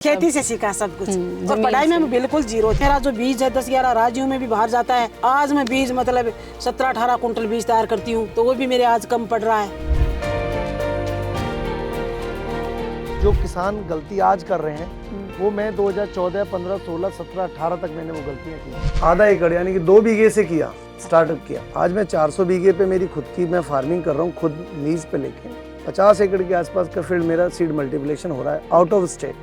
खेती से सीखा सब कुछ। और पढ़ाई में मैं बिल्कुल जीरो। मेरा जो बीज है 10-11 राज्यों में भी बाहर जाता है। आज मैं बीज मतलब 17-18 कुंटल बीज तैयार करती हूँ, तो वो भी मेरे आज कम पड़ रहा है। जो किसान गलती आज कर रहे हैं वो मैं 2014, 15, 16, 17, 18 तक मैंने वो गलतियां की। आधा एकड़ यानी कि 2 बीघे से किया, स्टार्टअप किया। आज मैं 400 बीघे पे मेरी खुद की मैं फार्मिंग कर रहा हूँ, खुद लीज पे लेके। 50 एकड़ के आसपास का फील्ड मेरा सीड मल्टीप्लिकेशन हो रहा है आउट ऑफ स्टेट।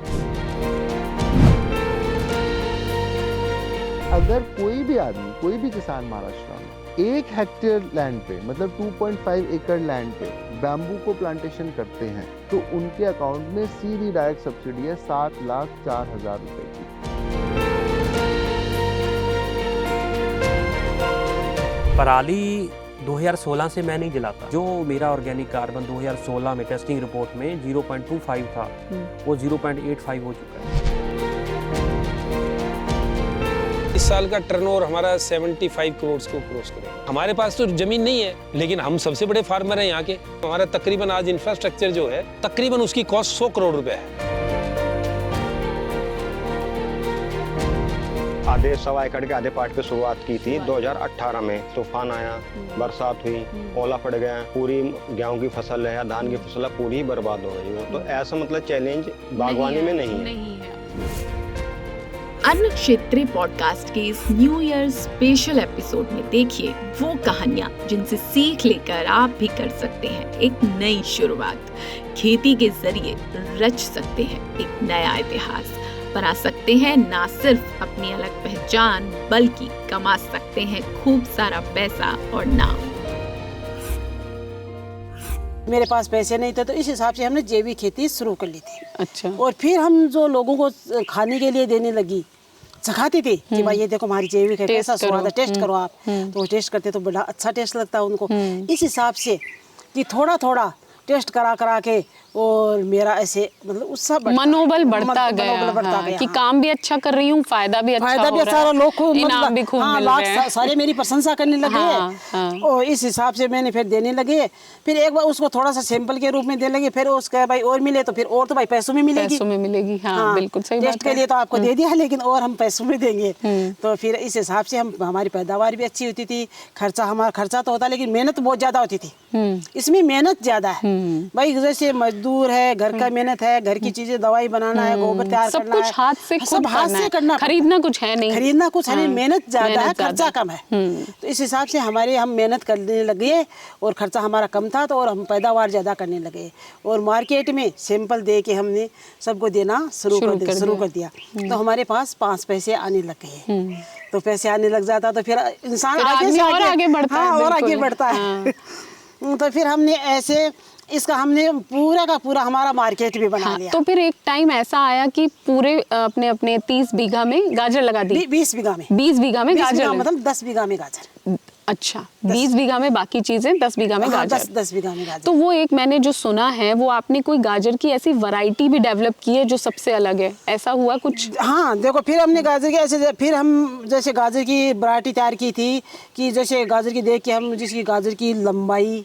अगर कोई भी आदमी, कोई भी किसान महाराष्ट्र में 1 हेक्टेयर लैंड पे मतलब 2.5 एकड़ लैंड पे बैम्बू को प्लांटेशन करते हैं तो उनके अकाउंट में सीधी डायरेक्ट सब्सिडी है 7,04,000 रुपए की। पराली 2016 से मैं नहीं जलाता। जो मेरा ऑर्गेनिक कार्बन 2016 में टेस्टिंग रिपोर्ट में 0.25 था, वो 0.85 हो चुका है। इस साल का टर्नओवर हमारा 75 करोड़ को क्रॉस करेगा। हमारे पास तो जमीन नहीं है, लेकिन हम सबसे बड़े फार्मर हैं यहाँ के। हमारा तकरीबन आज इंफ्रास्ट्रक्चर जो है, तकरीबन उसकी कॉस्ट 100 करोड़ रुपए है। आधे सवा एकड़ के आधे पार्ट पे शुरुआत की थी 2018 में। तूफान आया, बरसात हुई, ओला पड़ गया, पूरी गेहूं की फसल है या धान की फसल है पूरी बर्बाद हो गई। तो ऐसा मतलब चैलेंज बागवानी में नहीं है। अन्न क्षेत्रीय पॉडकास्ट के इस न्यू ईयर स्पेशल एपिसोड में देखिए वो कहानियां जिनसे सीख लेकर आप भी कर सकते हैं एक नई शुरुआत। खेती के जरिए रच सकते हैं एक नया इतिहास, बना सकते हैं ना सिर्फ अपनी अलग पहचान बल्कि कमा सकते हैं खूब सारा पैसा और नाम। मेरे पास पैसे नहीं थे तो इस हिसाब से हमने जैविक खेती शुरू कर ली थी। अच्छा। और फिर हम जो लोगों को खाने के लिए देने लगी, सिखाती थी कि भाई ये देखो हमारी जैविक है, कैसा स्वाद है, टेस्ट करो आप। तो वो टेस्ट करते तो बड़ा अच्छा टेस्ट लगता है उनको। इस हिसाब से कि थोड़ा थोड़ा टेस्ट करा के और मेरा ऐसे मतलब उत्साह मनोबल बढ़ता गया कि काम भी अच्छा कर रही हूँ, फायदा भी अच्छा हो रहा है, लोग खूब इनाम भी खूब मिल रहे हैं। सारे मेरी प्रशंसा करने लगे। और इस हिसाब से मैंने फिर देने लगे। फिर एक बार उसको थोड़ा सा सैंपल के रूप में देने लगे। फिर उसका भाई और मिले तो फिर और तो भाई पैसों में मिलेगी। हाँ, बिल्कुल सही बात है। टेस्ट के लिए तो आपको दे दिया, लेकिन और हम पैसों में देंगे। तो फिर इस हिसाब से हमारी पैदावार भी अच्छी होती थी। हमारा खर्चा तो होता, लेकिन मेहनत बहुत ज्यादा होती थी। इसमें मेहनत ज्यादा है भाई। जैसे मजदूर है, घर का मेहनत है, घर की चीजें, दवाई बनाना है, गोबर तैयार करना है, सब कुछ हाथ से करना। खरीदना कुछ है नहीं, मेहनत ज्यादा है, खर्चा कम है। तो इस हिसाब से हम मेहनत करने लगे और खर्चा हमारा कम था, तो और हम पैदावार ज्यादा करने लगे। और मार्केट में सैंपल दे के हमने सबको देना शुरू कर दिया। तो हमारे पास 5 पैसे आने लग गए। तो पैसे आने लग जाता तो फिर इंसान आगे बढ़ता है। तो फिर हमने ऐसे इसका हमने पूरा का पूरा हमारा मार्केट भी बना लिया। तो फिर एक टाइम ऐसा आया कि पूरे अपने 30 बीघा में गाजर लगा दी। 20 बीघा में 20 बीघा में गाजर, मतलब 10 बीघा में गाजर। अच्छा, 20 बीघा में बाकी चीजें, 10 बीघा में गाजर। 10 बीघा में गाजर। तो वो एक मैंने जो सुना है वो आपने कोई गाजर की ऐसी वैरायटी भी डेवलप की है जो सबसे अलग है, ऐसा हुआ कुछ? हाँ, देखो फिर हमने गाजर की ऐसे फिर हम जैसे गाजर की वैरायटी तैयार की थी कि जैसे गाजर की देख के हम जिसकी गाजर की लंबाई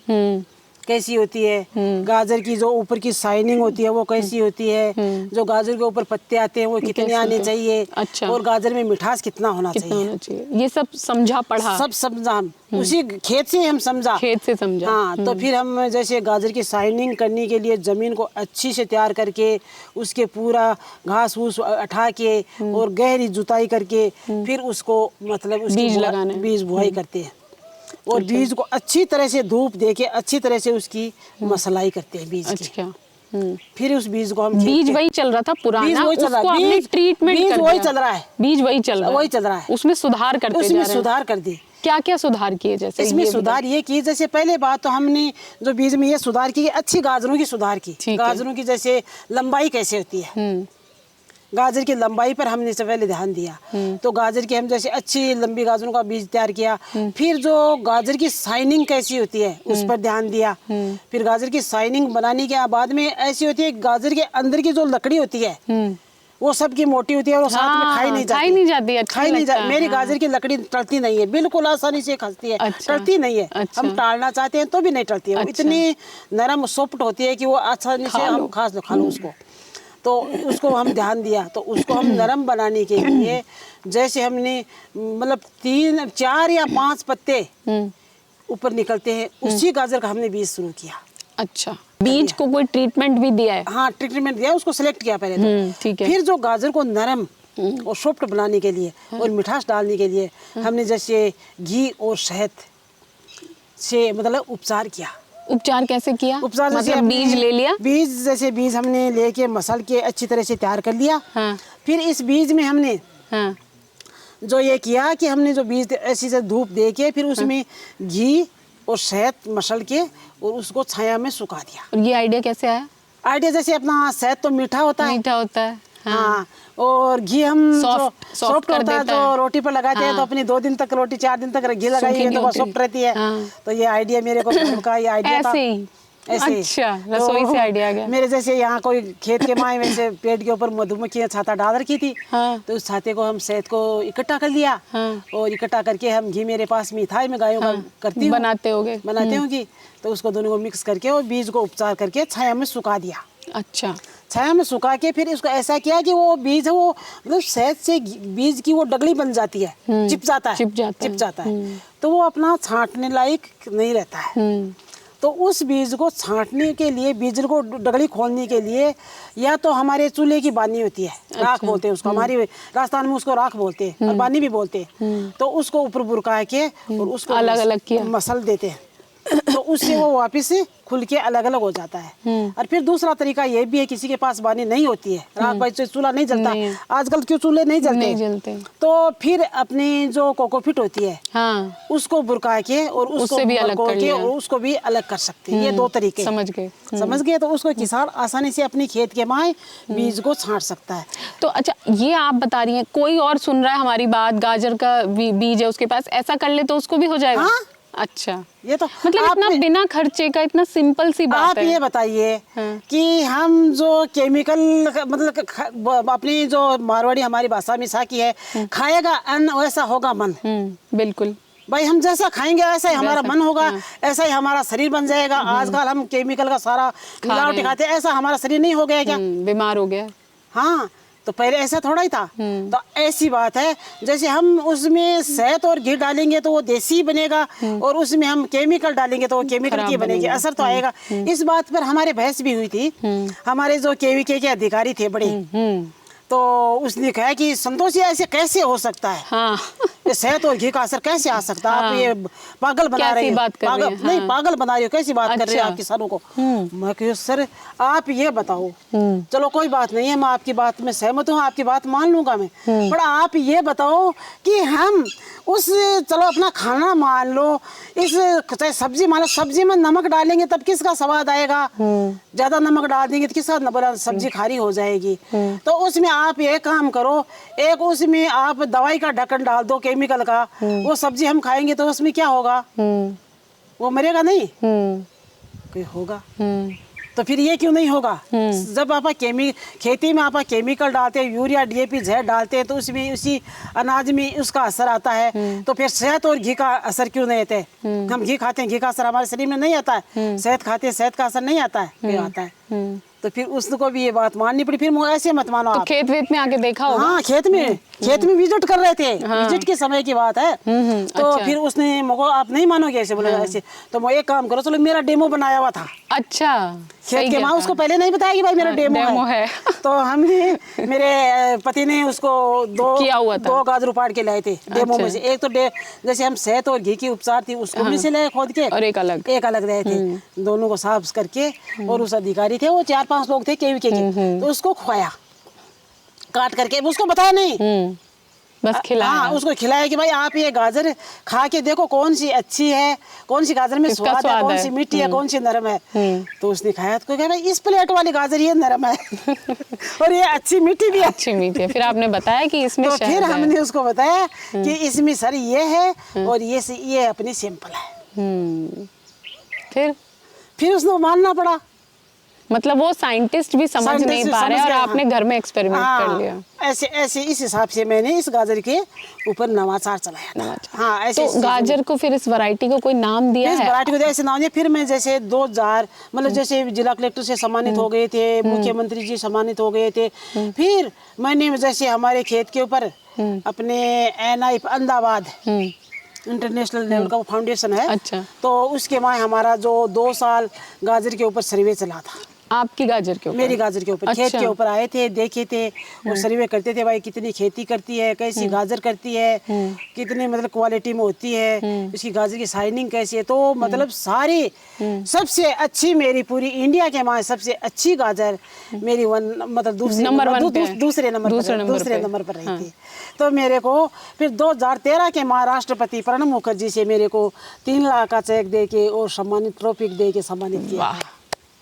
कैसी होती है, गाजर की जो ऊपर की शाइनिंग होती है वो कैसी होती है, जो गाजर के ऊपर पत्ते आते हैं वो कितने आने चाहिए। अच्छा। और गाजर में मिठास कितना होना चाहिए, ये सब समझा पढ़ा, सब समझा। उसी खेत से हम समझा। हाँ, तो फिर हम जैसे गाजर की शाइनिंग करने के लिए जमीन को अच्छी से तैयार करके उसके पूरा घास फूस उठा के और गहरी जुताई करके फिर उसको मतलब उसकी बीज बुआई करते हैं। और बीज को अच्छी तरह से धूप देके अच्छी तरह से उसकी मसलाई करते हैं बीज की। फिर उस बीज को हम बीज वही चल रहा था पुराना, उसको आपने ट्रीटमेंट कर दिया। वही चल रहा है, बीज वही चल रहा है, उसमें सुधार करते जा रहे हैं। उसमें सुधार कर दी। क्या सुधार किए? जैसे इसमें सुधार ये की, जैसे पहले बात तो हमने जो बीज में ये सुधार की, अच्छी गाजरों की सुधार की। गाजरों की जैसे लंबाई कैसे होती है, गाजर की लंबाई पर हमने से पहले ध्यान दिया। तो गाजर की हम जैसे अच्छी लंबी गाजरों का बीज तैयार किया। फिर जो गाजर की शाइनिंग कैसी होती है उस पर ध्यान दिया। फिर गाजर की शाइनिंग बनाने के बाद में ऐसी होती है, गाजर के अंदर की जो लकड़ी होती है वो सबकी मोटी होती है और साथ में खाई नहीं जाती। मेरी गाजर की लकड़ी टलती नहीं है, बिल्कुल आसानी से खसती है। टलती नहीं है। हम टालना चाहते हैं तो भी नहीं टलती है। इतनी नरम सॉफ्ट होती है कि वो आसानी से हम खा लो उसको। तो उसको हम ध्यान दिया, तो उसको हम नरम बनाने के लिए जैसे हमने मतलब 3, 4 या 5 पत्ते ऊपर निकलते हैं, उसी गाजर का हमने बीज शुरू किया। अच्छा, बीज को कोई ट्रीटमेंट भी दिया है? हाँ, ट्रीटमेंट दिया, उसको सिलेक्ट किया पहले तो। ठीक है। फिर जो गाजर को नरम और सॉफ्ट बनाने के लिए और मिठास डालने के लिए हमने जैसे घी और शहद से मतलब उपचार किया। उपचार कैसे किया? उपचार जैसे मतलब बीज ले लिया? बीज हमने लेके मसल के अच्छी तरह से तैयार कर लिया। हाँ। फिर इस बीज में हमने हाँ। जो ये किया कि हमने जो बीज ऐसी से धूप दे के फिर उसमें घी और शहद मसल के और उसको छाया में सुखा दिया। और ये आइडिया कैसे आया? आइडिया जैसे अपना शहद तो मीठा होता है, मीठा होता है। हाँ, और घी हम सॉफ्ट कर होता है, देता तो है। रोटी पर लगाते हैं तो अपनी 2 दिन तक रोटी, 4 दिन तक घी लगाइए तो वो सॉफ्ट रहती है। तो ये आइडिया मेरे को का ये आइडिया था। ऐसे ही? ऐसे। अच्छा, रसोई से आइडिया आ गया। मेरे जैसे यहाँ कोई खेत के माए में से पेड़ के ऊपर मधुमक्खियाँ छाता डाल रखी थी। हाँ। तो उस छाते को हम शहद को इकट्ठा कर लिया। हाँ। और इकट्ठा करके हम घी मेरे पास मिठाई में गायों का करती हूँ, बनाते होगी, तो उसको दोनों को मिक्स करके और बीज को उपचार करके छाया में सुखा दिया। अच्छा, छाया में सुखा के फिर इसको ऐसा किया कि वो बीज है वो मतलब शहद से बीज की वो डगली बन जाती है, चिप जाता है, तो वो अपना छांटने लायक नहीं रहता है। तो उस बीज को छांटने के लिए, बीज को डगली खोलने के लिए या तो हमारे चूल्हे की बानी होती है, राख बोलते हैं उसको, हमारी राजस्थान में उसको राख बोलते हैं और बानी भी बोलते हैं, तो उसको ऊपर बुरका के और उसको अलग अलग किया, मसल देते हैं, तो उससे वो वापस खुल के अलग अलग हो जाता है। और फिर दूसरा तरीका ये भी है, किसी के पास बानी नहीं होती है, राख भाई से चूल्हा नहीं जलता, आजकल क्यों चूल्हे नहीं जलते, तो फिर अपनी जो कोकोपीट होती है, हाँ, उसको बुरका के और उसको भी अलग कर लिया, और उसको भी अलग कर सकते हैं। ये 2 तरीके समझ गए। तो उसको किसान आसानी से अपनी खेत के माए बीज को छांट सकता है। तो अच्छा, ये आप बता रही हैं, कोई और सुन रहा है हमारी बात, गाजर का बीज है उसके पास, ऐसा कर ले तो उसको भी हो जाएगा? हाँ? अच्छा, ये तो मतलब इतना बिना खर्चे का, इतना सिंपल सी बात है। आप ये बताइए कि हम जो केमिकल मतलब अपनी जो मारवाड़ी हमारी भाषा में साकी है, खाएगा अन्न वैसा होगा मन। बिल्कुल भाई, हम जैसा खाएंगे ऐसा ही हमारा मन होगा, ऐसा ही हमारा शरीर बन जाएगा। आजकल हम केमिकल का सारा मिलावटी खाते हैं, ऐसा हमारा शरीर नहीं हो गया क्या? बीमार हो गया। हाँ, तो पहले ऐसा थोड़ा ही था। तो ऐसी बात है, जैसे हम उसमें शहद और घी डालेंगे तो वो देसी बनेगा, और उसमें हम केमिकल डालेंगे तो वो केमिकल की बनेगी, असर तो आएगा। इस बात पर हमारे बहस भी हुई थी। हमारे जो केवीके के अधिकारी थे बड़े, तो उसने कहा कि संतोष, ये ऐसे कैसे हो सकता है? हाँ। ये शहद और घी का असर कैसे आ सकता है? आप ये पागल बना रहे हो, पागल बना रहे हो, कैसी बात कर रहे हो आप किसानों को? मैं कहा सर, आप ये बताओ, चलो कोई बात नहीं है, मैं आपकी बात में सहमत हूँ, आपकी बात मान लूंगा मैं, पर आप ये बताओ कि हम उस, चलो अपना खाना मान लो, इस चाहे सब्जी मान लो, सब्जी में नमक डालेंगे तब किसका स्वाद आएगा? ज्यादा नमक डाल देंगे तो किसका सब्जी खारी हो जाएगी। तो उसमें आप ये काम करो, एक उसमें आप दवाई का ढक्कन डाल दो केमिकल का, वो सब्जी हम खाएंगे तो उसमें क्या होगा? वो मरेगा नहीं? कोई होगा? तो फिर ये क्यों नहीं होगा? जब आप खेती में आप केमिकल डालते हैं, यूरिया डीएपी जहर डालते हैं, तो उसमें उसी अनाज में उसका असर आता है। तो फिर शहद और घी का असर क्यों नहीं आता है? हम घी खाते हैं, घी का असर हमारे शरीर में नहीं आता है। शहद खाते हैं, शहद का असर नहीं आता है, क्यों आता है? तो फिर उसको भी ये बात माननी पड़ी। फिर ऐसे मत मानो। तो खेत वेत में आके देखा होगा? हाँ, खेत में विजिट कर रहे थे। विजिट के समय की बात है। तो अच्छा। फिर उसने मुझको, आप नहीं मानोगे ऐसे बोले ऐसे, तो मैं एक काम करो, चलो मेरा डेमो बनाया हुआ था। अच्छा, खेत के माँ उसको पहले नहीं बताया कि भाई मेरा डेमो है। तो हमने, मेरे पति ने उसको दो गाजर उपाड़ के लाए थे डेमो में से। एक तो जैसे हम शहद और घी की उपचार थी उसको में से लाए खोद के, और एक अलग लाए थे। दोनों को साफ करके, और उस अधिकारी थे, वो 4-5 लोग थे केवीके के, तो उसको खुआया काट करके, उसको बताया नहीं, बस खिलाया। हाँ, उसको खिलाया कि भाई आप ये गाजर खा के देखो कौन सी अच्छी है, कौन सी गाजर में स्वाद है, कौन सी मीठी है, कौन सी नरम है। तो उसने खाया तो कहा भाई इस प्लेट वाली गाजर ये नरम है और ये अच्छी मीठी भी है। अच्छी मीठी है। फिर आपने बताया कि इसमें तो फिर हमने उसको बताया कि इसमें सर ये है और ये अपनी सिंपल है। फिर उसको मानना पड़ा। मतलब वो साइंटिस्ट भी समझ Scientist नहीं भी पा रहे समझ और गए, आपने हाँ। घर में एक्सपेरिमेंट कर हाँ, लिया। ऐसे ऐसे इस हिसाब से मैंने इस गाजर के ऊपर नवाचार चलाया था। हाँ, ऐसे तो गाजर को फिर इस वैरायटी को कोई नाम दिया इस है? वैरायटी को ऐसे नाम दिया। फिर मैं जैसे 2000 मतलब जैसे जिला कलेक्टर से सम्मानित हो गए थे, मुख्यमंत्री जी सम्मानित हो गए थे। फिर मैंने जैसे हमारे खेत के ऊपर अपने NI अहमदाबाद इंटरनेशनल लेवल का वो फाउंडेशन है। अच्छा। तो उसके वहाँ हमारा जो 2 साल गाजर के ऊपर सर्वे चला था। आपकी गाजर के ऊपर? मेरी गाजर के ऊपर अच्छा। खेत के ऊपर आए थे, देखे थे और सर्वे करते थे, भाई कितनी खेती करती है, कैसी गाजर करती है, कितनी मतलब क्वालिटी में होती है, इसकी गाजर की शाइनिंग कैसी है। तो मतलब सारी सबसे अच्छी मेरी पूरी इंडिया के वहाँ सबसे अच्छी गाजर मेरी मतलब दूसरे नंबर वन पे है। दूसरे नंबर पर रही थी। तो मेरे को फिर 2013 के महाराष्ट्रपति प्रणब मुखर्जी से मेरे को 3 लाख का चेक दे के और सम्मानित ट्रॉफी दे के सम्मानित किया। वाह,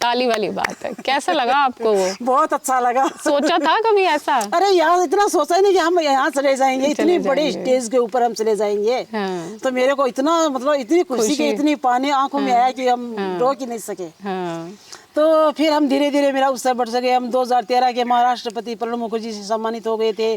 ताली वाली बात है। कैसा लगा आपको वो? बहुत अच्छा लगा। सोचा था कभी ऐसा? अरे यार इतना सोचा ही नहीं कि हम यहाँ चले जाएंगे, इतनी बड़ी स्टेज के ऊपर हम चले जाएंगे। हाँ। तो मेरे को इतना मतलब इतनी खुशी की इतनी पानी आंखों में आया कि हम रोक ही नहीं सके। हाँ। तो फिर हम धीरे धीरे मेरा उत्साह बढ़ सके। हम 2013 के महाराष्ट्रपति प्रणब मुखर्जी से सम्मानित हो गए थे।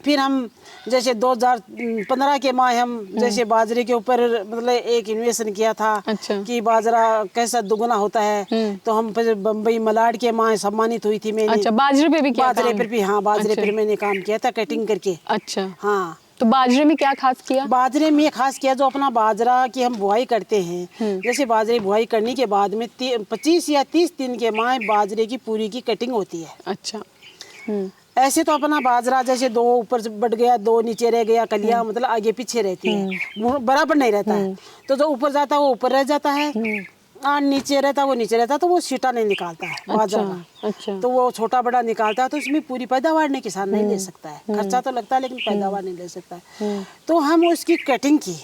फिर हम जैसे 2015 के माह हम जैसे बाजरे के ऊपर मतलब एक इन्वेस्टमेंट किया था। अच्छा। कि बाजरा कैसा दुगना होता है। तो हम फिर बम्बई मलाड के माह सम्मानित हुई थी मैंने। अच्छा, बाजरे पे भी किया बाजरे काम? पर भी, हाँ बाजरे अच्छा। पर मैंने काम किया था कटिंग करके। अच्छा। हाँ, तो बाजरे में क्या खास किया? बाजरे में खास किया जो अपना बाजरा की हम बुआई करते हैं। जैसे बाजरे बुआई करने के बाद में 25 या 30 दिन के माह बाजरे की पूरी की कटिंग होती है। अच्छा। ऐसे तो अपना बाजरा जैसे 2 ऊपर बढ़ गया, 2 नीचे रह गया, कलियां मतलब आगे पीछे रहती है, बराबर नहीं रहता है। तो जो ऊपर जाता है वो ऊपर रह जाता है, नीचे रहता है वो नीचे रहता है। तो वो सीटा नहीं निकालता है बाजरा का। अच्छा। तो वो छोटा बड़ा निकालता है। तो उसमें पूरी पैदावार नहीं किसान नहीं ले सकता है। खर्चा तो लगता है लेकिन पैदावार नहीं ले सकता है। तो हम उसकी कटिंग की,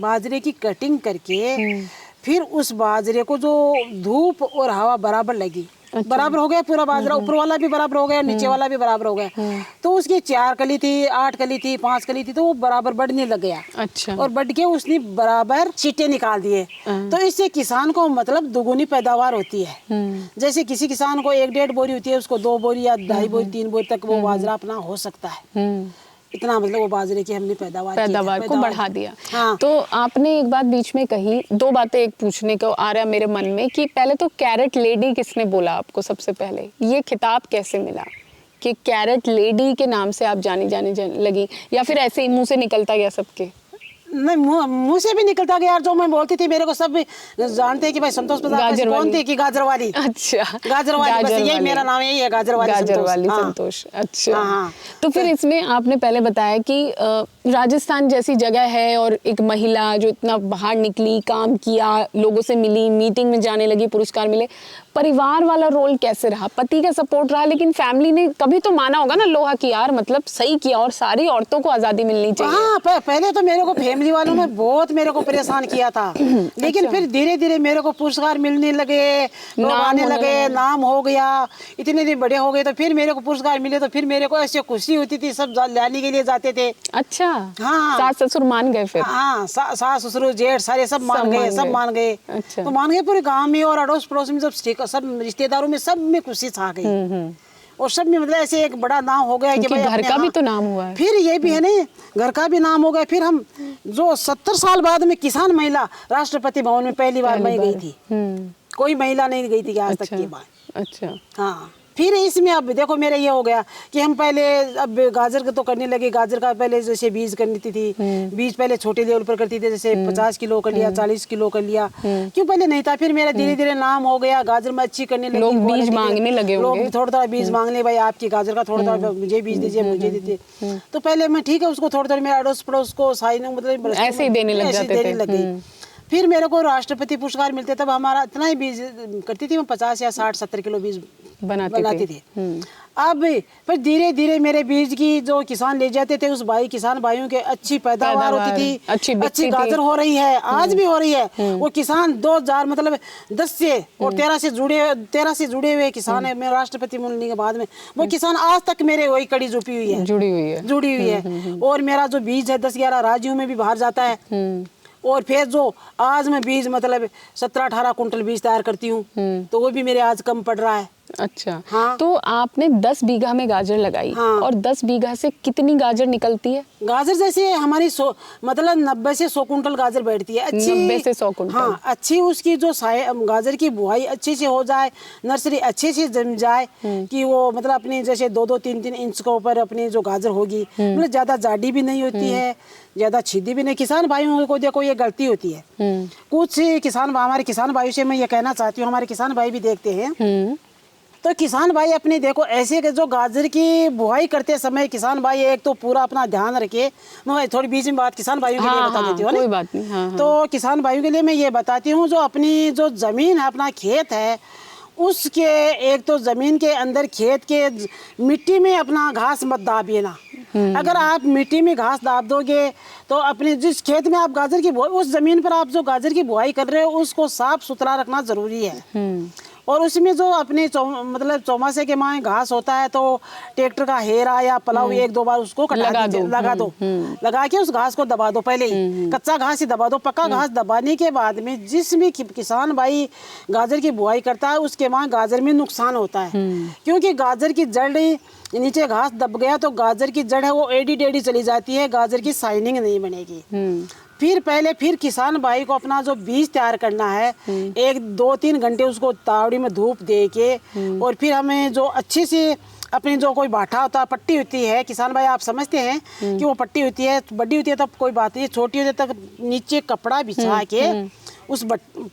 बाजरे की कटिंग करके फिर उस बाजरे को जो धूप और हवा बराबर लगी, बराबर हो गया पूरा बाजरा, ऊपर वाला भी बराबर हो गया, नीचे वाला भी बराबर हो गया। तो उसकी 4 कली थी, 8 कली थी, 5 कली थी, तो वो बराबर बढ़ने लग गया। अच्छा। और बढ़ के उसने बराबर छींटे निकाल दिए। तो इससे किसान को मतलब दुगुनी पैदावार होती है। जैसे किसी किसान को 1-1.5 बोरी होती है, उसको 2 बोरी या 2.5 बोरी 3 बोरी तक वो बाजरा अपना हो सकता है। इतना मतलब वो बाजरे की हमने पैदावार को बढ़ा दिया। हाँ। तो आपने एक बात बीच में कही, 2 बातें एक पूछने को आ रहा है मेरे मन में कि पहले तो कैरेट लेडी किसने बोला आपको सबसे पहले? ये खिताब कैसे मिला कि कैरेट लेडी के नाम से आप जानी लगी, या फिर ऐसे ही मुंह से निकलता गया सबके? नहीं, मुंह से भी निकलता गया यार। जो मैं बोलती थी मेरे को सब जानते हैं कि भाई संतोष प्रसाद कौन थी कि गाजर वाली। अच्छा, गाजर वाली, बस यही मेरा नाम यही है, गाजर वाली संतोष। अच्छा। हाँ। तो फिर इसमें आपने पहले बताया कि राजस्थान जैसी जगह है और एक महिला जो इतना बाहर निकली, काम किया, लोगों से मिली, मीटिंग में जाने लगी, पुरस्कार मिले। परिवार वाला रोल कैसे रहा? पति का सपोर्ट रहा, लेकिन फैमिली ने कभी तो माना होगा ना लोहा की यार मतलब सही किया और सारी औरतों को आजादी मिलनी चाहिए। हाँ, पहले तो मेरे को फैमिली वालों ने बहुत मेरे को परेशान किया था। लेकिन फिर धीरे धीरे मेरे को पुरस्कार मिलने लगे, लोग आने लगे, नाम हो गया, इतने दिन बड़े हो गए। तो फिर मेरे को पुरस्कार मिले तो फिर मेरे को ऐसे खुशी होती थी, सब लाने के लिए जाते थे। अच्छा। हाँ। सास ससुर मान गए फिर? हाँ, सास ससुर जेठ सारे सब मान गए। अच्छा। तो मान गए पूरे गाँव में और अड़ोस पड़ोस में सब रिश्तेदारों में सब में खुशी छा गई। और सब में मतलब ऐसे एक बड़ा नाम हो गया कि भाई घर का भी तो नाम हुआ है। फिर ये भी है नहीं, घर का भी नाम हो गया। फिर हम जो 70 साल बाद में किसान महिला राष्ट्रपति भवन में पहली बार मैं गई थी। कोई महिला नहीं गई थी आज तक की बात। अच्छा। हाँ। फिर इसमें अब देखो मेरा ये हो गया कि हम पहले अब गाजर का तो करने लगे। गाजर का पहले जैसे बीज करनी थी, बीज पहले छोटे लेवल पर करती थी, जैसे 50 किलो कर लिया, 40 किलो कर लिया, क्यों पहले नहीं था। फिर मेरा धीरे धीरे नाम हो गया, गाजर में अच्छी करने लगी, लोग बीज मांगने लगे होंगे। लोग थोड़ा बीज मांगने, भाई आपकी गाजर का थोड़ा मुझे बीज दीजिए, मुझे दीजिए। तो पहले मैं ठीक है उसको थोड़ा मेरा अड़ोस पड़ोस को मतलब ऐसे ही देने लग जाते थे। फिर मेरे को राष्ट्रपति पुरस्कार मिलते, तब हमारा इतना ही बीज करती थी मैं, 50 या 60-70 किलो बीज बनाती थी। अब फिर धीरे धीरे मेरे बीज की जो किसान ले जाते थे, उस किसान भाइयों के अच्छी पैदावार होती थी, अच्छी गाजर हो रही है, आज भी हो रही है। वो किसान 2000 मतलब 10 से और 13 से जुड़े हुए किसान है। मैं राष्ट्रपति मिलने के बाद में वो किसान आज तक मेरे वही कड़ी जुड़ी हुई है। और मेरा जो बीज है 10-11 राज्यों में भी बाहर जाता है। और फिर जो आज मैं बीज मतलब 17-18 कुंटल बीज तैयार करती हूँ, तो वो भी मेरे आज कम पड़ रहा है। अच्छा। हाँ। तो आपने 10 बीघा में गाजर लगाई। हाँ। और 10 बीघा से कितनी गाजर निकलती है? गाजर जैसे हमारी मतलब 90 से 100 कुंटल गाजर बैठती है अच्छी। 90 से 100 कुंटल। हाँ, अच्छी उसकी जो गाजर की बुआई अच्छे से हो जाए, नर्सरी अच्छे से जम जाए कि वो मतलब अपनी जैसे 2-2, 3-3 इंच के ऊपर अपनी जो गाजर होगी, मतलब ज्यादा जाडी भी नहीं होती है, ज्यादा छिदी भी नहीं। किसान भाइयों को देखो ये गलती होती है। कुछ हमारे किसान भाइयों से मैं ये कहना चाहती हूँ, हमारे किसान भाई भी देखते हैं, तो किसान भाई अपने देखो ऐसे के जो गाजर की बुआई करते समय किसान भाई एक तो पूरा अपना ध्यान रखे। मैं थोड़ी बीच में बात किसान भाइयों के लिए बता देती हूँ। कोई बात नहीं। हाँ, तो किसान भाइयों के लिए मैं ये बताती हूँ, जो अपनी जो जमीन है, अपना खेत है, उसके एक तो जमीन के अंदर खेत के मिट्टी में अपना घास मत दाबिए ना। अगर आप मिट्टी में घास दाब दोगे तो अपने जिस खेत में आप गाजर की बुआई, उस जमीन पर आप जो गाजर की बुआई कर रहे हो उसको साफ सुथरा रखना जरूरी है। और उसमें जो अपने मतलब चौमासे के माह घास होता है, तो ट्रैक्टर का हेरा या पलाव 1-2 बार उसको लगा दो। लगा के उस घास को दबा दो। पहले ही कच्चा घास ही दबा दो। पक्का घास दबाने के बाद में जिस भी किसान भाई गाजर की बुआई करता है उसके माह गाजर में नुकसान होता है, क्योंकि गाजर की जड़ नीचे घास दब गया तो गाजर की जड़ है वो एडी टेढ़ी चली जाती है, गाजर की शाइनिंग नहीं बनेगी। फिर किसान भाई को अपना जो बीज तैयार करना है, 1-2-3 घंटे उसको तावड़ी में धूप दे के, और फिर हमें जो अच्छे से अपनी जो कोई बाठा होता है, पट्टी होती है, किसान भाई आप समझते हैं कि वो पट्टी होती है, बड़ी होती है तब कोई बात नहीं, छोटी होती है तब नीचे कपड़ा बिछा के उस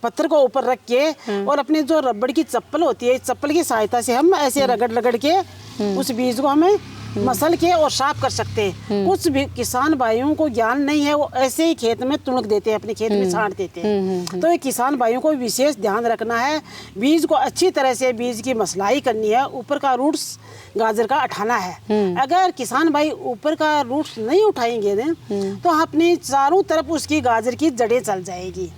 पत्थर को ऊपर रख के, और अपनी जो रबड़ की चप्पल होती है, चप्पल की सहायता से हम ऐसे रगड़ के उस बीज को हमें मसल के और साफ कर सकते हैं। कुछ भी किसान भाइयों को ज्ञान नहीं है, वो ऐसे ही खेत में तुणक देते हैं, अपने खेत में छांट देते हैं। तो ये किसान भाइयों को विशेष ध्यान रखना है, बीज को अच्छी तरह से बीज की मसलाई करनी है, ऊपर का रूट्स गाजर का उठाना है। अगर किसान भाई ऊपर का रूट्स नहीं उठाएंगे तो अपने चारों तरफ उसकी गाजर की जड़ें चल जाएगी।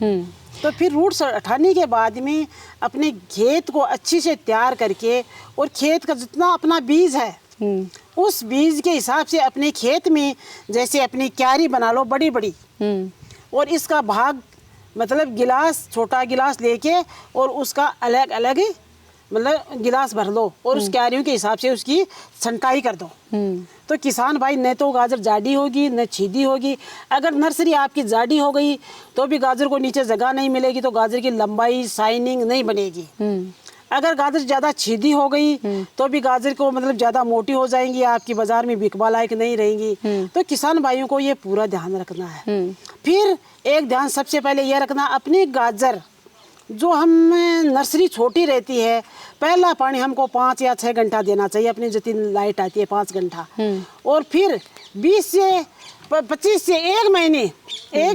तो फिर रूट्स उठाने के बाद में अपने खेत को अच्छी से तैयार करके, और खेत का जितना अपना बीज है उस बीज के हिसाब से अपने खेत में जैसे अपनी क्यारी बना लो बड़ी बड़ी, और इसका भाग मतलब गिलास, छोटा गिलास लेके और उसका अलग अलग मतलब गिलास भर लो, और उस क्यारियों के हिसाब से उसकी छंटाई कर दो। तो किसान भाई न तो गाजर जाडी होगी न छीदी होगी। अगर नर्सरी आपकी जाडी हो गई तो भी गाजर को नीचे जगह नहीं मिलेगी, तो गाजर की लंबाई शाइनिंग नहीं बनेगी। अगर गाजर ज़्यादा छीदी हो गई तो भी गाजर को मतलब ज़्यादा मोटी हो जाएंगी, आपकी बाजार में बिकवा लायक नहीं रहेंगी। तो किसान भाइयों को ये पूरा ध्यान रखना है। फिर एक ध्यान सबसे पहले ये रखना, अपनी गाजर जो हम नर्सरी छोटी रहती है, पहला पानी हमको 5 या 6 घंटा देना चाहिए, अपनी जितनी लाइट आती है 5 घंटा। और फिर 20 से 25 से 1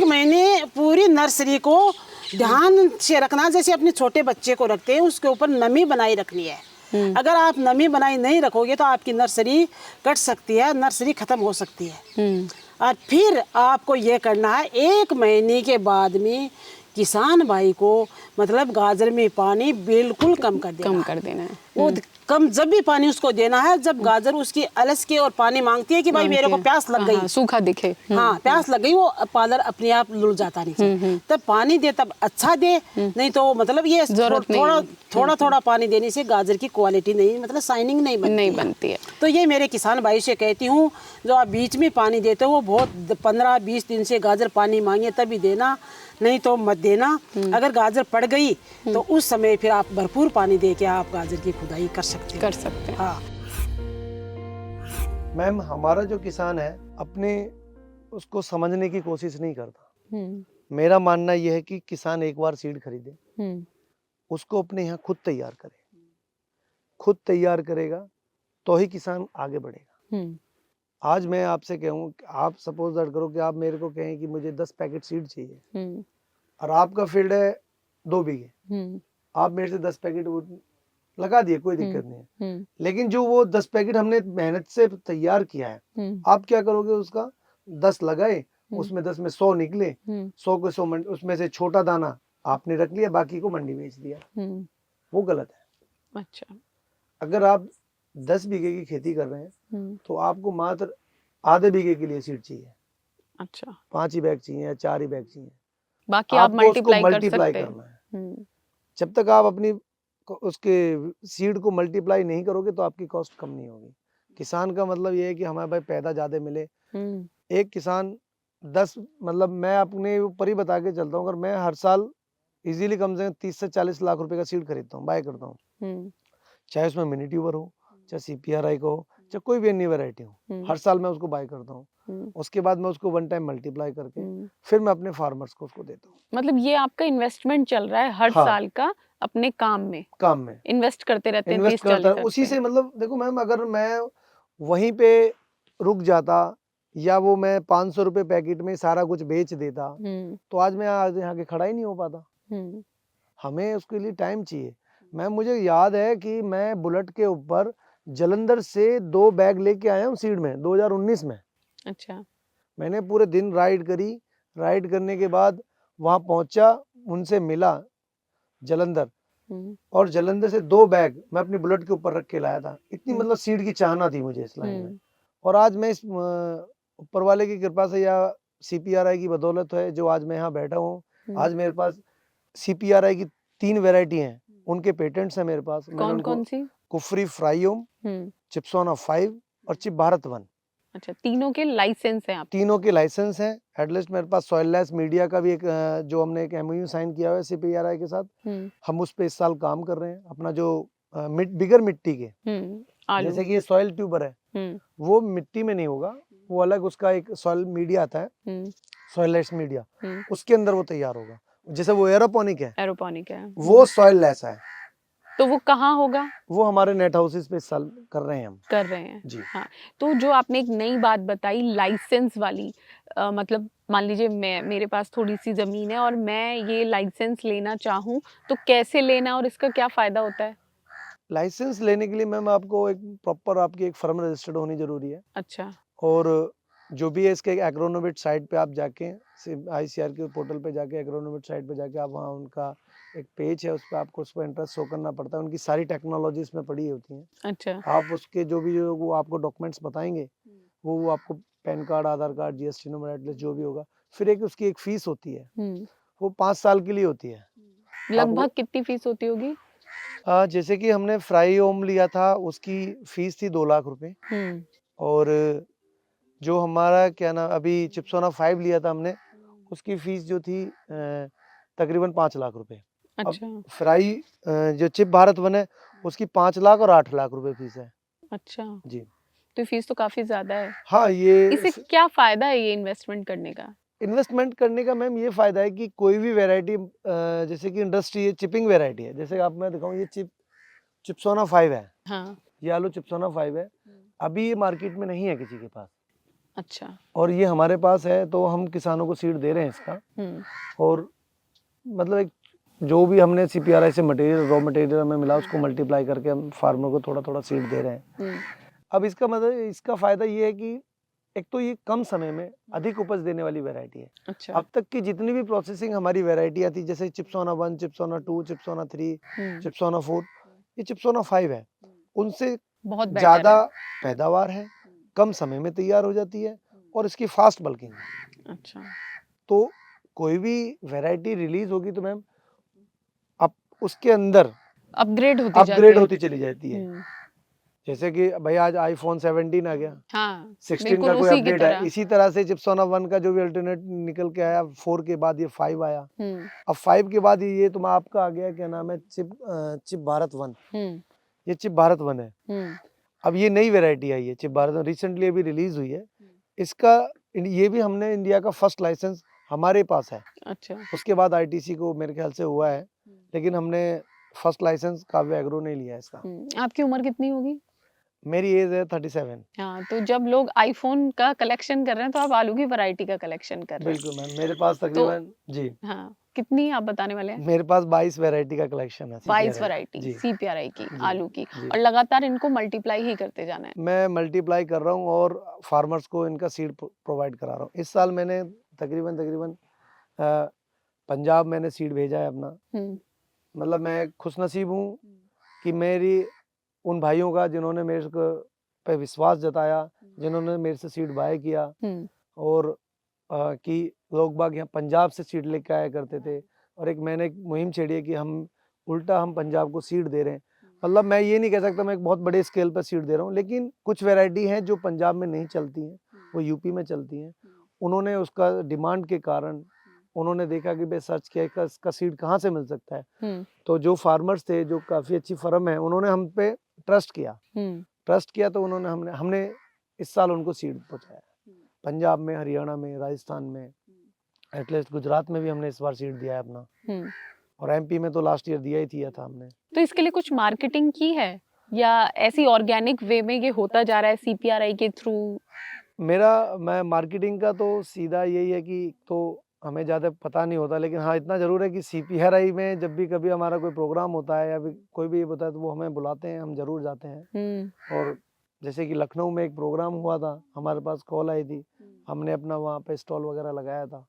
महीने पूरी नर्सरी को ध्यान से रखना, जैसे अपने छोटे बच्चे को रखते हैं, उसके ऊपर नमी बनाई रखनी है। अगर आप नमी बनाई नहीं रखोगे तो आपकी नर्सरी कट सकती है, नर्सरी खत्म हो सकती है। और फिर आपको ये करना है, 1 महीने के बाद में किसान भाई को मतलब गाजर में पानी बिल्कुल कम कर देना है। वो कम जब भी पानी उसको देना है जब गाजर उसकी अलस के और पानी मांगती है कि भाई मेरे को प्यास लग गई, सूखा दिखे, हाँ प्यास लग गई, वो पालर अपने आप लुढ़ जाता नहीं। तब पानी दे, तब अच्छा दे, नहीं तो मतलब ये थोड़ा पानी देने से गाजर की क्वालिटी नहीं, मतलब शाइनिंग नहीं बनती है। तो ये मेरे किसान भाई से कहती हूँ, जो आप बीच में पानी देते हो वो बहुत 15-20 दिन से गाजर पानी मांगे तभी देना, नहीं तो मत देना। अगर गाजर पड़ गई तो उस समय फिर आप भरपूर पानी दे के आप गाजर की खुदाई कर सकते हैं। हाँ मैम, हमारा जो किसान है अपने उसको समझने की कोशिश नहीं करता। मेरा मानना यह है कि किसान एक बार सीड खरीदे, उसको अपने यहाँ खुद तैयार करे, खुद तैयार करेगा तो ही किसान आगे बढ़ेगा। आज मैं आपसे कहूँ, आप सपोज दैट करो कि आप मेरे को कहें कि मुझे 10 पैकेट सीड चाहिए और आपका फील्ड है 2 बीघे, आप मेरे से 10 पैकेट लगा दिए, कोई दिक्कत नहीं है। लेकिन जो वो 10 पैकेट हमने मेहनत से तैयार किया है, आप क्या करोगे, उसका 10 लगाए, उसमें 10 में 100 निकले, 100 को 100 उसमें से छोटा दाना आपने रख लिया, बाकी को मंडी बेच दिया, वो गलत है। अच्छा, अगर आप 10 बीघे की खेती कर रहे हैं तो आपको मात्र आधे बीघे के लिए सीड चाहिए। अच्छा, 5 ही बैग चाहिए या 4 ही बैग चाहिए। बाकी आप आपको उसको मल्टीप्लाई कर मल्टीप्लाई सकते हैं। करना है। हम्म, जब तक आप अपनी उसके सीड को मल्टीप्लाई नहीं करोगे तो आपकी कॉस्ट कम नहीं होगी। किसान का मतलब ये है कि हमें भाई पैदा ज़्यादा मिले। हम्म, एक किसान 10 मतलब मैं अपने ऊपर ही बता के चलता हूँ, अगर मैं हर साल इजीली कम से कम 30 से 40 लाख रुपए का सीड खरीदता हूँ, बाय करता हूँ, हम्म, चाहे उसमें मिनी ट्यूबर हो, चाहे सीपीआरआई का हो, चाहे कोई भी अन्य वैरायटी हो, हम्म, हर साल मैं उसको बाय करता हूँ। हम्म, उसके बाद मैं उसको वन टाइम मल्टीप्लाई करके हम्म। फिर मैं अपने फार्मर्स को उसको देता हूँ। मतलब ये आपका इन्वेस्टमेंट चल रहा है हर हाँ। साल का अपने काम में, काम में इन्वेस्ट करते रहते हैं इन्वेस्ट 30 करता है 40 उसी रुपए। से। मतलब देखो मैम, अगर मैं वहीं पे रुक जाता या वो मैं 500 रुपए पैकेट में सारा कुछ बेच देता हम्म, तो आज मैं आज यहाँ के खड़ा ही नहीं हो पाता। हम्म, हमें उसके लिए टाइम चाहिए। मैम मुझे याद है कि मैं बुलेट के ऊपर जलंधर से 2 बैग लेके आया हूँ सीड में 2019 में। अच्छा, मैंने पूरे दिन राइड करी, राइड करने के बाद वहाँ पहुँचा, उनसे मिला जलंधर, हम्म, और जलंधर से 2 बैग मैं अपनी बुलेट के ऊपर रख के लाया था। इतनी मतलब सीड की चाहना थी मुझे इस लाइन में। हम्म, और आज मैं इस ऊपर वाले की कृपा से या सीपीआरआई की बदौलत है जो आज मैं यहाँ बैठा हूँ। आज मेरे पास सीपीआरआई की 3 वैरायटी हैं, उनके पेटेंट्स हैं मेरे पास। मैंने कौन उनको कौन सी? कुफरी फ्राइयोम, चिप्सोना 5 और चिप भारत 1, अच्छा, तीनों के लाइसेंस हैं आप? तीनों के लाइसेंस हैं। एटलीस्ट मेरे पास सॉइललेस मीडिया का भी एक जो हमने एक एमओयू साइन किया हुआ है सीपीआरआई के साथ, हम उस पे इस साल काम कर रहे हैं। अपना जो बिगर मिट्टी के, आलू। जैसे कि ये सॉइल ट्यूबर है, वो मिट्टी में नहीं होगा, वो अलग उसका एक सॉइल मीडिया आता है, सॉइललेस मीडिया, उसके अंदर वो तैयार होगा। जैसे वो एरोपोनिक है, एरोपोनिक है, वो सॉइल लेस है। तो वो कहाँ होगा? वो हमारे नेट हाउसेस पे इस साल कर रहे हैं हम। कर रहे हैं जी। हाँ। तो जो आपने एक नई बात बताई लाइसेंस वाली, मतलब मान लीजिए मेरे पास थोड़ी सी जमीन है और मैं ये लाइसेंस लेना चाहूँ तो कैसे लेना और इसका क्या फायदा होता है? लाइसेंस लेने के लिए मैम आपको एक प्रॉपर आपकी एक फर्म रजिस्टर्ड होनी जरूरी है। अच्छा, और जो भी है इसके एग्रोनोवेट साइट पे आप जाके आईसीआर के पोर्टल पे जाके एग्रोनोवेट साइट पे जाके आप वहाँ उनका एक पेज है, उस पर आपको उस पर इंटरेस्ट शो करना पड़ता है। उनकी सारी टेक्नोलॉजी इसमें पड़ी होती हैं। अच्छा, आप उसके जो भी वो आपको डॉक्यूमेंट्स बताएंगे, वो आपको पैन कार्ड, आधार कार्ड, जीएसटी नंबर, एड्रेस जो भी होगा। फिर एक उसकी एक फीस होती है, वो 5 साल के लिए होती है। लगभग कितनी फीस होती होगी? जैसे कि हमने फ्राई ओम लिया था, उसकी फीस थी 2 लाख रुपए। और जो हमारा क्या नाम अभी चिप्सोना 5 लिया था हमने, उसकी फीस जो थी तकरीबन 5 लाख रुपए। अच्छा, अब फ्राई जो चिप भारत 1 है, उसकी 5 लाख और 8 लाख रुपए फीस है। अच्छा, जी। तो फीस तो काफी ज्यादा है। हाँ, ये इससे क्या फायदा है ये इन्वेस्टमेंट करने का? इन्वेस्टमेंट करने का मैम ये फायदा है कि कोई भी वैरायटी, जैसे कि इंडस्ट्री है, चिपिंग वैरायटी है। जैसे आप मैं दिखाऊं, ये चिप्सोना 5 है, हाँ, ये आलू चिप्सोना 5 है। अभी ये मार्केट में नहीं है किसी के पास, अच्छा, और ये हमारे पास है, तो हम किसानों को सीड दे रहे हैं इसका। और मतलब एक जो भी हमने सीपीआरआई से मटेरियल, रॉ मटेरियल हमें मिला, उसको मल्टीप्लाई करके हम फार्मर को थोड़ा थोड़ा सीड दे रहे हैं। अब इसका मतलब, इसका फायदा ये है कि एक तो ये कम समय में अधिक उपज देने वाली वैरायटी है। अच्छा, अब तक की जितनी भी प्रोसेसिंग हमारी वैरायटी थी, जैसे चिप्सोना 1, चिप्सोना 2, चिप्सोना 3, चिप्सोना 4, ये चिप्सोना 5 है, उनसे बहुत ज्यादा पैदावार है, कम समय में तैयार हो जाती है, और इसकी फास्ट बल्किंग है। अच्छा, तो कोई भी वैरायटी रिलीज होगी तो मैम अब उसके अंदर अपग्रेड होती चली जाती है। जैसे कि भाई आज आईफोन 17 आ गया, हाँ, 16 का कोई अपडेट है, इसी तरह से चिप्सोना 1 का जो भी अल्टरनेट निकल के आया, 4 के बाद ये 5 आया, अब 5 के बाद ये तो आपका आ गया, क्या नाम है, चिप भारत 1। ये चिप भारत 1 है। अब ये नई वैरायटी आई है चिप भारत 1, रिसेंटली अभी रिलीज हुई है। इसका ये भी हमने इंडिया का फर्स्ट लाइसेंस हमारे पास है। अच्छा, उसके बाद आईटीसी को मेरे ख्याल से हुआ है, लेकिन हमने फर्स्ट लाइसेंस काव्य एग्रो ने लिया है इसका। आपकी उम्र कितनी होगी? मेरी एज है 37। हाँ, तो जब लोग आईफोन का कलेक्शन कर रहे हैं तो आप आलू की वैरायटी का कलेक्शन कर रहे हैं। बिल्कुल मैम, मेरे पास तकरीबन जी हाँ, कितनी आप बताने वाले हैं? मेरे पास 22 वैरायटी का कलेक्शन है, 22 वैरायटी सीपीआरआई की, जी, आलू की, जी। और लगातार इनको मल्टीप्लाई ही करते जाना है। मैं मल्टीप्लाई कर रहा हूँ और फार्मर्स को इनका सीड प्रोवाइड करा रहा हूँ। इस साल मैंने तकरीबन पंजाब मैंने सीड भेजा है अपना। मतलब मैं खुशनसीब हूँ कि मेरी उन भाइयों का जिन्होंने मेरे को पे विश्वास जताया, जिन्होंने मेरे से सीड बाय किया, और कि लोग बाग यहाँ पंजाब से सीड लेके आया करते थे, और एक मैंने एक मुहिम छेड़ी है कि हम पंजाब को सीड दे रहे हैं। मतलब मैं ये नहीं कह सकता मैं एक बहुत बड़े स्केल पर सीड दे रहा हूँ, लेकिन कुछ वैरायटी हैं जो पंजाब में नहीं चलती हैं, वो यूपी में चलती हैं। उन्होंने उसका डिमांड के कारण उन्होंने देखा कि भाई सर्च किया कि इसका सीड कहाँ से मिल सकता है। तो जो फार्मर्स थे, जो काफ़ी अच्छी फर्म है, उन्होंने हम पे ट्रस्ट किया तो हमने इस साल उनको सीड पहुँचाया। पंजाब में, हरियाणा में, राजस्थान में, एटलीस्ट गुजरात में भी हमने इस बार सीड दिया है अपना, और एमपी में तो लास्ट ईयर दिया था हमने। तो इसके लिए कुछ मार्केटिंग की है या ऐसी ऑर्गेनिक वे में ये होता जा रहा है CPRI के थ्रू? मैं मार्केटिंग का तो सीधा यही है कि तो हमें ज़्यादा पता नहीं होता, लेकिन हाँ इतना ज़रूर है कि CPRI में जब भी कभी हमारा कोई प्रोग्राम होता है या कोई भी होता है तो वो हमें बुलाते हैं, हम ज़रूर जाते हैं। और जैसे कि लखनऊ में एक प्रोग्राम हुआ था, हमारे पास कॉल आई थी, हमने अपना वहाँ पे स्टॉल वगैरह लगाया था।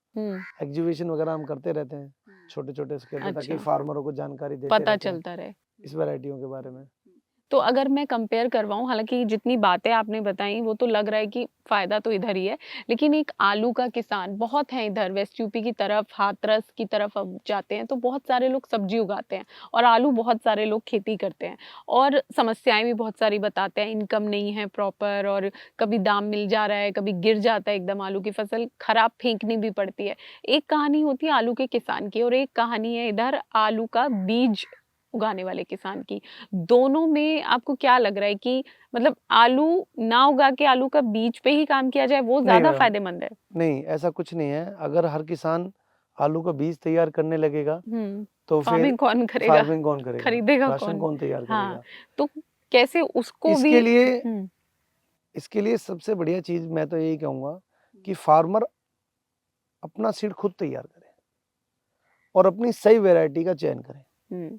एग्जीबिशन वगैरह हम करते रहते हैं छोटे छोटे स्केल पे, ताकि फार्मरों को जानकारी देते पता चलता रहे इस वैरायटियों के बारे में। तो अगर मैं कंपेयर करवाऊं, हालांकि जितनी बातें आपने बताई वो तो लग रहा है कि फायदा तो इधर ही है, लेकिन एक आलू का किसान बहुत है इधर वेस्ट यूपी की तरफ, हाथरस की तरफ अब जाते हैं तो बहुत सारे लोग सब्जी उगाते हैं और आलू बहुत सारे लोग खेती करते हैं, और समस्याएं भी बहुत सारी बताते हैं, इनकम नहीं है प्रॉपर, और कभी दाम मिल जा रहा है, कभी गिर जाता है एकदम, आलू की फसल खराब फेंकनी भी पड़ती है। एक कहानी होती है आलू के किसान की और एक कहानी है इधर आलू का बीज उगाने वाले किसान की। दोनों में आपको क्या लग रहा है कि मतलब आलू ना उगा के आलू का बीज पे ही काम किया जाए वो ज्यादा फायदेमंद है? नहीं, ऐसा कुछ नहीं है। अगर हर किसान आलू का बीज तैयार करने लगेगा तो फार्मिंग कौन करेगा? फार्मिंग कौन करेगा? खरीदेगा राशन कौन तैयार करेगा? हाँ, तो कैसे उसको इसके लिए सबसे बढ़िया चीज मैं तो यही कहूंगा कि फार्मर अपना सीड खुद तैयार करे और अपनी सही वैरायटी का चयन करे।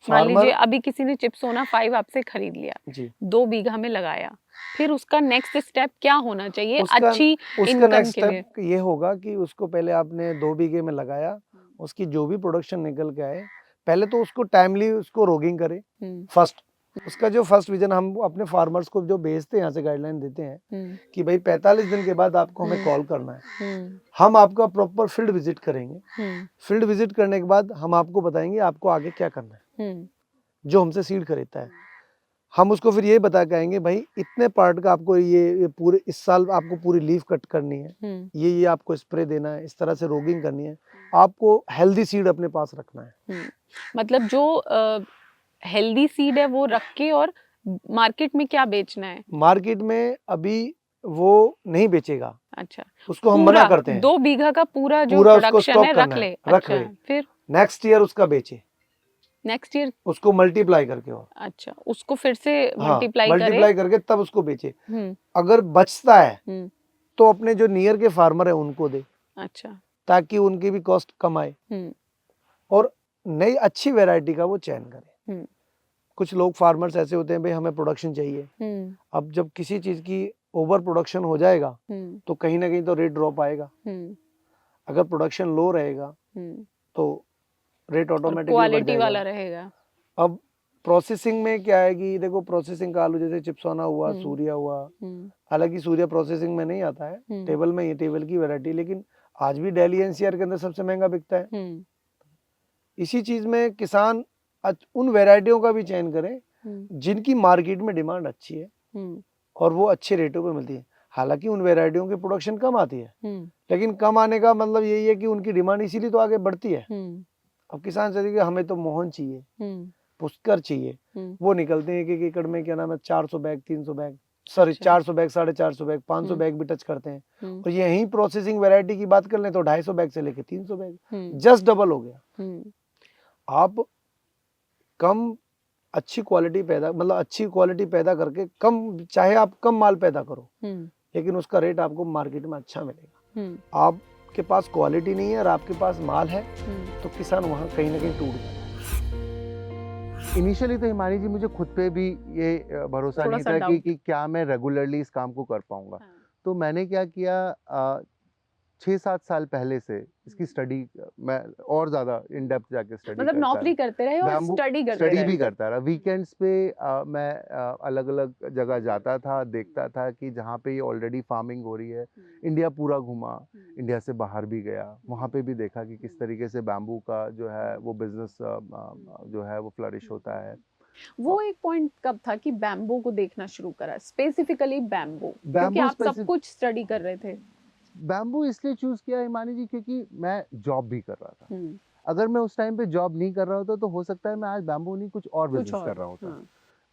मान लीजिए अभी किसी ने चिप्सोना 5 आपसे खरीद लिया जी, 2 बीघा में लगाया, फिर उसका नेक्स्ट स्टेप क्या होना चाहिए उसका इनकम नेक्स्ट के लिए? स्टेप ये होगा कि उसको पहले आपने 2 बीघे में लगाया, उसकी जो भी प्रोडक्शन निकल के आए, पहले तो उसको टाइमली उसको रोगिंग करे। फर्स्ट उसका जो फर्स्ट विजन हम अपने फार्मर्स को जो भेजते हैं, यहाँ से गाइडलाइन देते हैं कि भाई 45 दिन के बाद आपको हमें कॉल करना है, हम आपका प्रॉपर फील्ड विजिट करेंगे। फील्ड विजिट करने के बाद हम आपको बताएंगे आपको आगे क्या करना है। जो हमसे सीड खरीदता है, हम उसको फिर ये बता के आएंगे भाई इतने पार्ट का आपको ये पूरे इस साल आपको पूरी लीफ कट करनी है, ये आपको स्प्रे देना है, इस तरह से रोगिंग करनी है, आपको हेल्दी सीड अपने पास रखना है। मतलब जो हेल्दी सीड है वो रख के, और मार्केट में क्या बेचना है? मार्केट में अभी वो नहीं बेचेगा। अच्छा, उसको हम मना करते हैं। 2 बीघा का पूरा जो प्रोडक्शन है रख ले। अच्छा, फिर नेक्स्ट ईयर उसका बेचे, नेक्स्ट ईयर उसको मल्टीप्लाई करके। और अच्छा, उसको फिर से मल्टीप्लाई करके तब उसको बेचे। अगर बचता है तो अपने जो नियर के फार्मर है उनको दे। अच्छा, ताकि उनकी भी कॉस्ट कम आए और नई अच्छी वैरायटी का वो चयन करे। कुछ लोग फार्मर्स ऐसे होते हैं भाई हमें प्रोडक्शन चाहिए, अब जब किसी चीज की ओवर प्रोडक्शन हो जाएगा तो कहीं ना कहीं तो रेट ड्रॉप आएगा। अगर प्रोडक्शन लो रहेगा तो रेट ऑटोमेटिकली क्वालिटी वाला रहेगा। अब प्रोसेसिंग में क्या है कि देखो, प्रोसेसिंग का आलू जैसे चिप्सोना हुआ, सूर्या हुआ, हालांकि सूर्या प्रोसेसिंग में नहीं आता है, टेबल में, ये टेबल की वैरायटी, लेकिन आज भी दिल्ली एनसीआर के अंदर सबसे महंगा बिकता है। इसी चीज में किसान उन वैरायटियों का भी चयन करें जिनकी मार्केट में डिमांड अच्छी है और वो अच्छे रेटों पे मिलती है। हालांकि उन वैरायटियों की प्रोडक्शन कम आती है, लेकिन कम आने का मतलब यही है कि उनकी डिमांड इसीलिए तो आगे बढ़ती है। अब किसान से कि हमें तो मोहन चाहिए, पुष्कर चाहिए, वो निकलते हैं एक एकड़ में क्या नाम है 400 bag, 300 bag, sorry 400 bag, 450 bag, 500 bag भी टच करते हैं। और यही प्रोसेसिंग वैरायटी की बात कर लें तो 250 बैग से लेके 300 बैग, जस्ट डबल हो गया। आप कम अच्छी क्वालिटी पैदा, मतलब अच्छी क्वालिटी पैदा करके कम, चाहे आप कम माल पैदा करो लेकिन उसका रेट आपको मार्केट में अच्छा मिलेगा। आपके पास क्वालिटी नहीं है और आपके पास माल है तो किसान वहाँ कहीं ना कहीं टूट जाता है। इनिशियली तो हिमानी जी मुझे खुद पे भी ये भरोसा नहीं था कि क्या मैं रेगुलरली इस काम को कर पाऊंगा। तो मैंने क्या किया, 6-7 साल पहले से इसकी स्टडी मैं और ज़्यादा इन डेप्थ जाके स्टडी मतलब नौकरी करते रहे और स्टडी करते स्टडी रहे। भी करता रहा। वीकेंड्स पे मैं अलग अलग जगह जाता था, देखता था कि जहाँ पे ये ऑलरेडी फार्मिंग हो रही है। इंडिया पूरा घूमा, इंडिया से बाहर भी गया, वहाँ पे भी देखा कि किस तरीके से बैम्बू का जो है वो बिजनेस जो है वो फ्लरिश होता है। वो एक पॉइंट कब था कि बैम्बू को देखना शुरू करा, स्पेसिफिकली बैम्बू, क्योंकि आप सब कुछ स्टडी कर रहे थे? बैम्बू इसलिए चूज किया हिमानी जी क्योंकि मैं जॉब भी कर रहा था। अगर मैं उस टाइम पे जॉब नहीं कर रहा होता तो हो सकता है मैं आज बैम्बू नहीं कुछ और बिजनेस कर रहा होता।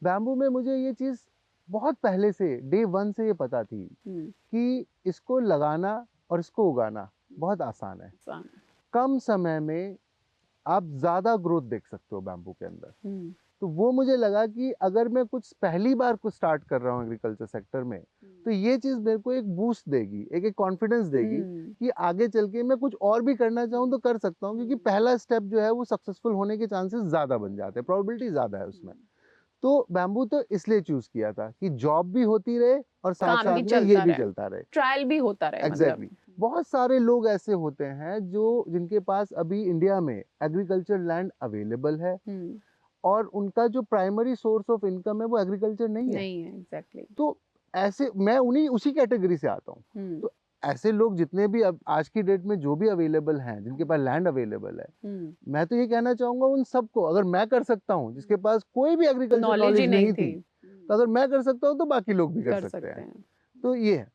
बैम्बू में मुझे ये चीज बहुत पहले से डे 1 से ये पता थी कि इसको लगाना और इसको उगाना बहुत आसान है। कम समय में आप ज्यादा ग्रोथ देख सकते हो बैम्बू के अंदर। तो वो मुझे लगा कि अगर मैं कुछ पहली बार कुछ स्टार्ट कर रहा हूँ एग्रीकल्चर सेक्टर में तो ये चीज मेरे को एक बूस्ट देगी, एक कॉन्फिडेंस देगी कि आगे चल के मैं कुछ और भी करना चाहूँ तो कर सकता हूँ, क्योंकि पहला स्टेप जो है वो सक्सेसफुल होने के चांसेस ज्यादा बन जाते हैं, प्रोबेबिलिटी ज्यादा है उसमें। तो बैम्बू तो इसलिए चूज किया था कि जॉब भी होती रहे और साथ साथ में ये भी चलता रहे, ट्रायल भी होता रहे। एग्जैक्टली बहुत सारे लोग ऐसे होते हैं जो जिनके पास अभी इंडिया में एग्रीकल्चर लैंड अवेलेबल है और उनका जो प्राइमरी सोर्स ऑफ इनकम है वो एग्रीकल्चर नहीं है। एग्जैक्टली। तो ऐसे मैं उसी कैटेगरी से आता हूँ। तो ऐसे लोग जितने भी अब आज की डेट में जो भी अवेलेबल हैं, जिनके पास लैंड अवेलेबल है, मैं तो ये कहना चाहूंगा उन सबको, अगर मैं कर सकता हूँ, जिसके पास कोई भी एग्रीकल्चर नॉलेज नहीं थी, तो अगर मैं कर सकता हूँ तो बाकी लोग भी कर सकते हैं। तो ये है।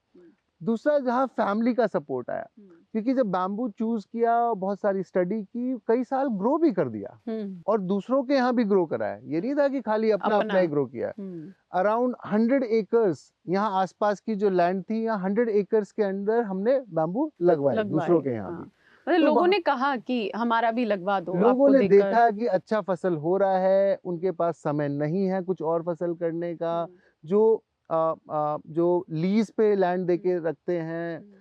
दूसरा, जहाँ फैमिली का सपोर्ट आया, क्योंकि जब बैम्बू चूज किया, बहुत सारी स्टडी की, कई साल ग्रो भी कर दिया और दूसरों के यहाँ भी ग्रो कराया। ये नहीं था कि खाली अपना ही ग्रो किया। अराउंड 100 एकर्स यहाँ आसपास की जो लैंड थी, यहाँ 100 एकर्स के अंदर हमने बैम्बू लगवाए दूसरों के यहाँ भी। मतलब लोगों ने कहा कि हमारा भी लगवा दो। लोगों ने देखा कि अच्छा फसल हो रहा है, उनके पास समय नहीं है कुछ और फसल करने का, जो लीज पे लैंड देके रखते हैं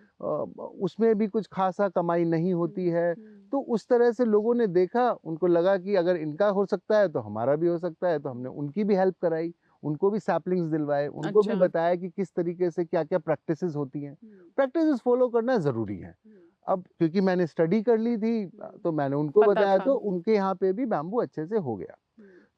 उसमें भी कुछ खासा कमाई नहीं होती है। तो उस तरह से लोगों ने देखा, उनको लगा कि अगर इनका हो सकता है तो हमारा भी हो सकता है। तो हमने उनकी भी हेल्प कराई, उनको भी सैपलिंग्स दिलवाए, उनको भी बताया कि किस तरीके से क्या क्या प्रैक्टिसेस होती हैं। प्रैक्टिसेस फॉलो करना ज़रूरी है। अब क्योंकि मैंने स्टडी कर ली थी तो मैंने उनको बताया, तो उनके यहाँ पे भी बैम्बू अच्छे से हो गया।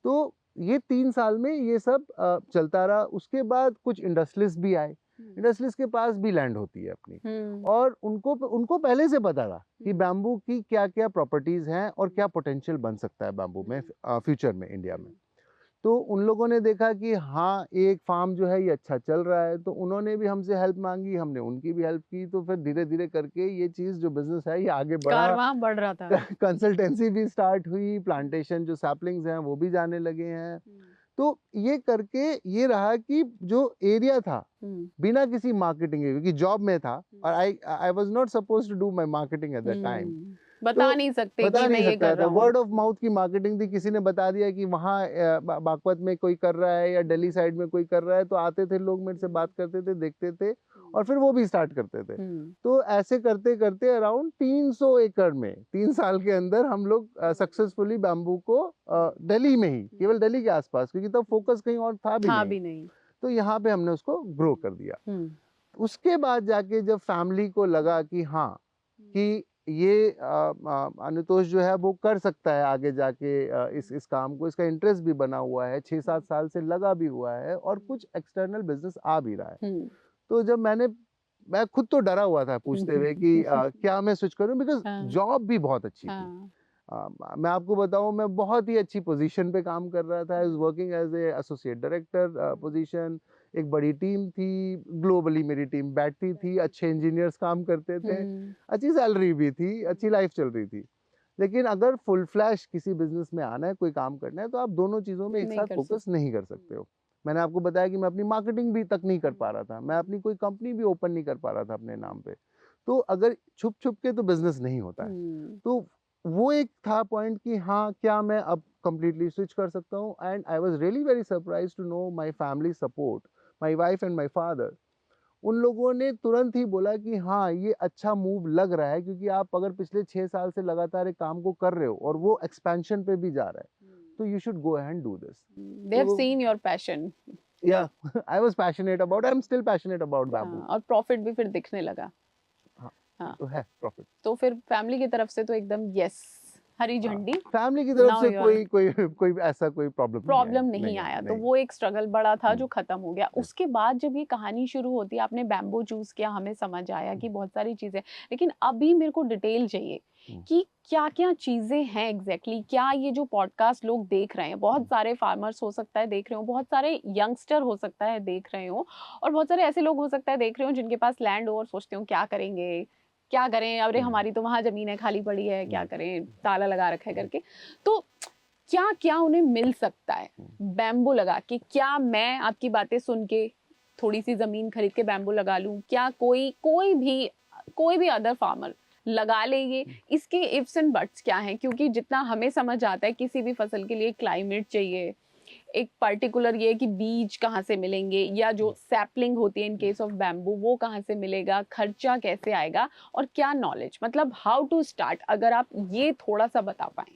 तो ये 3 साल में ये सब चलता रहा। उसके बाद कुछ इंडस्ट्रियलिस्ट भी आए, इंडस्ट्रियलिस्ट के पास भी लैंड होती है अपनी, और उनको पहले से पता था कि बैम्बू की क्या क्या प्रॉपर्टीज हैं और क्या पोटेंशियल बन सकता है बैम्बू में फ्यूचर में इंडिया में। तो उन लोगों ने देखा कि हाँ एक फार्म जो है ये अच्छा चल रहा है, तो उन्होंने भी हमसे हेल्प मांगी, हमने उनकी भी हेल्प की। तो फिर धीरे धीरे करके ये चीज जो बिजनेस है ये आगे बढ़ रहा था। कंसल्टेंसी भी स्टार्ट हुई, प्लांटेशन जो सैपलिंग्स हैं वो भी जाने लगे हैं। तो ये करके ये रहा कि जो एरिया था बिना किसी मार्केटिंग के, क्योंकि जॉब में था और I was not supposed to do my marketing at that time, बता नहीं सकते कि मैं ये कर रहा हूं। वर्ड ऑफ माउथ की मार्केटिंग थी। किसी ने बता दिया कि वहाँ बागपत में कोई कर रहा है या दिल्ली साइड में कोई कर रहा है, तो आते थे लोग, मेरे से बात करते थे, देखते थे और फिर वो भी स्टार्ट करते थे। तो ऐसे करते करते अराउंड 300 एकड़ में 3 साल के अंदर हम लोग सक्सेसफुली बैम्बू को दिल्ली में ही, केवल दिल्ली के आसपास, क्योंकि तब फोकस कहीं और था भी नहीं, तो यहाँ पे हमने उसको ग्रो कर दिया। उसके बाद जाके जब फैमिली को लगा कि हाँ कि ये अनुतोष जो है वो कर सकता है आगे जाके इस काम को, इसका इंटरेस्ट भी बना हुआ है, 6-7 साल से लगा भी हुआ है और कुछ एक्सटर्नल बिजनेस आ भी रहा है। तो जब मैं खुद तो डरा हुआ था पूछते हुए कि क्या मैं स्विच करूं, बिकॉज जॉब भी बहुत अच्छी थी। मैं आपको बताऊं, मैं बहुत ही अच्छी पोजीशन पे काम कर रहा था। I was working as a associate director position, एक बड़ी टीम थी, ग्लोबली मेरी टीम बैठती थी, अच्छे इंजीनियर्स काम करते थे, अच्छी सैलरी भी थी, अच्छी लाइफ चल रही थी। लेकिन अगर फुल फ्लैश किसी बिजनेस में आना है, कोई काम करना है, तो आप दोनों चीज़ों में एक साथ फोकस नहीं कर सकते हो। मैंने आपको बताया कि मैं अपनी मार्केटिंग भी तक नहीं कर पा रहा था, मैं अपनी कोई कंपनी भी ओपन नहीं कर पा रहा था अपने नाम पे। तो अगर छुप छुप के तो बिजनेस नहीं होता है। तो वो एक था पॉइंट कि हाँ क्या मैं अब कंप्लीटली स्विच कर सकता हूँ। And I was really very surprised to know my family support, my wife and my father. उन लोगों ने तुरंत ही बोला कि हाँ ये अच्छा मूव लग रहा है, क्योंकि आप अगर पिछले 6 साल से लगातार एक काम को कर रहे हो और वो एक्सपेंशन पे भी जा रहा है, तो you should go ahead and do this. They have seen your passion. Yeah, I was passionate about. I'm still passionate about bamboo. और प्रॉफिट भी फिर दिखने लगा। हाँ, हाँ। तो है प्रॉफिट। तो फिर फैमिली की तरफ से तो एकदम यस, हरी झंडी। फैमिली की तरफ Now से you are- कोई ऐसा कोई प्रॉब्लम नहीं आया, तो वो एक स्ट्रगल बड़ा था जो खत्म हो गया। उसके बाद जब ये कहानी शुरू होती है, आपने बैम्बू चूज किया, हमें समझ आया कि बहुत सारी चीजें, लेकिन अभी मेरे को डिटेल चाहिए कि क्या क्या चीजें हैं एग्जैक्टली। क्या ये जो पॉडकास्ट लोग देख रहे हैं, बहुत सारे फार्मर्स हो सकता है देख रहे हो, बहुत सारे यंगस्टर हो सकता है देख रहे हो, और बहुत सारे ऐसे लोग हो सकता है देख रहे हो जिनके पास लैंड हो और सोचते हो क्या करेंगे, क्या करें, अरे हमारी तो वहां जमीन है खाली पड़ी है, क्या करें, ताला लगा रखा है करके। तो क्या क्या उन्हें मिल सकता है बैम्बू लगा के? क्या मैं आपकी बातें सुन के थोड़ी सी जमीन खरीद के बैम्बू लगा लूं? क्या कोई भी अदर फार्मर लगा ले ये? इसके इफ्स एंड बट्स क्या हैं? क्योंकि जितना हमें समझ आता है किसी भी फसल के लिए क्लाइमेट चाहिए, एक पर्टिकुलर ये कि बीज कहाँ से मिलेंगे, या जो सैपलिंग होती है इन केस ऑफ बैम्बू वो कहाँ से मिलेगा, खर्चा कैसे आएगा, और क्या नॉलेज, मतलब हाउ टू स्टार्ट, अगर आप ये थोड़ा सा बता पाएं,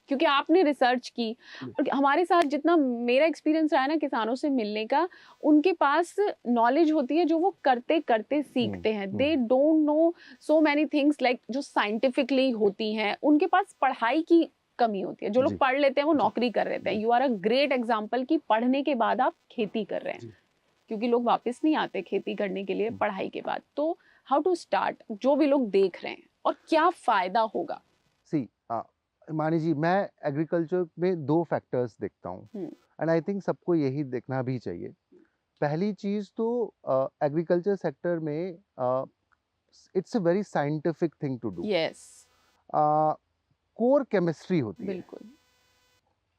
क्योंकि आपने रिसर्च की। और हमारे साथ जितना मेरा एक्सपीरियंस रहा है ना किसानों से मिलने का, उनके पास नॉलेज होती है जो वो करते करते सीखते हैं। They don't know so many things like जो साइंटिफिकली होती हैं। उनके पास पढ़ाई की कमी होती है। जो लोग पढ़ लेते हैं वो नौकरी कर रहे हैं। You are a great example कि पढ़ने के बाद आप खेती कर रहे हैं, क्योंकि लोग वापस नहीं आते खेती करने के लिए पढ़ाई के बाद। तो हाउ टू स्टार्ट, जो भी लोग देख रहे हैं, और क्या फायदा होगा? सी मानी जी, मैं एग्रीकल्चर में दो फैक्टर्स देखता हूँ, एंड आई थिंक सबको यही देखना भी चाहिए। पहली चीज तो एग्रीकल्चर सेक्टर में it's a very scientific thing to do. Yes, core chemistry होती है। बिल्कुल।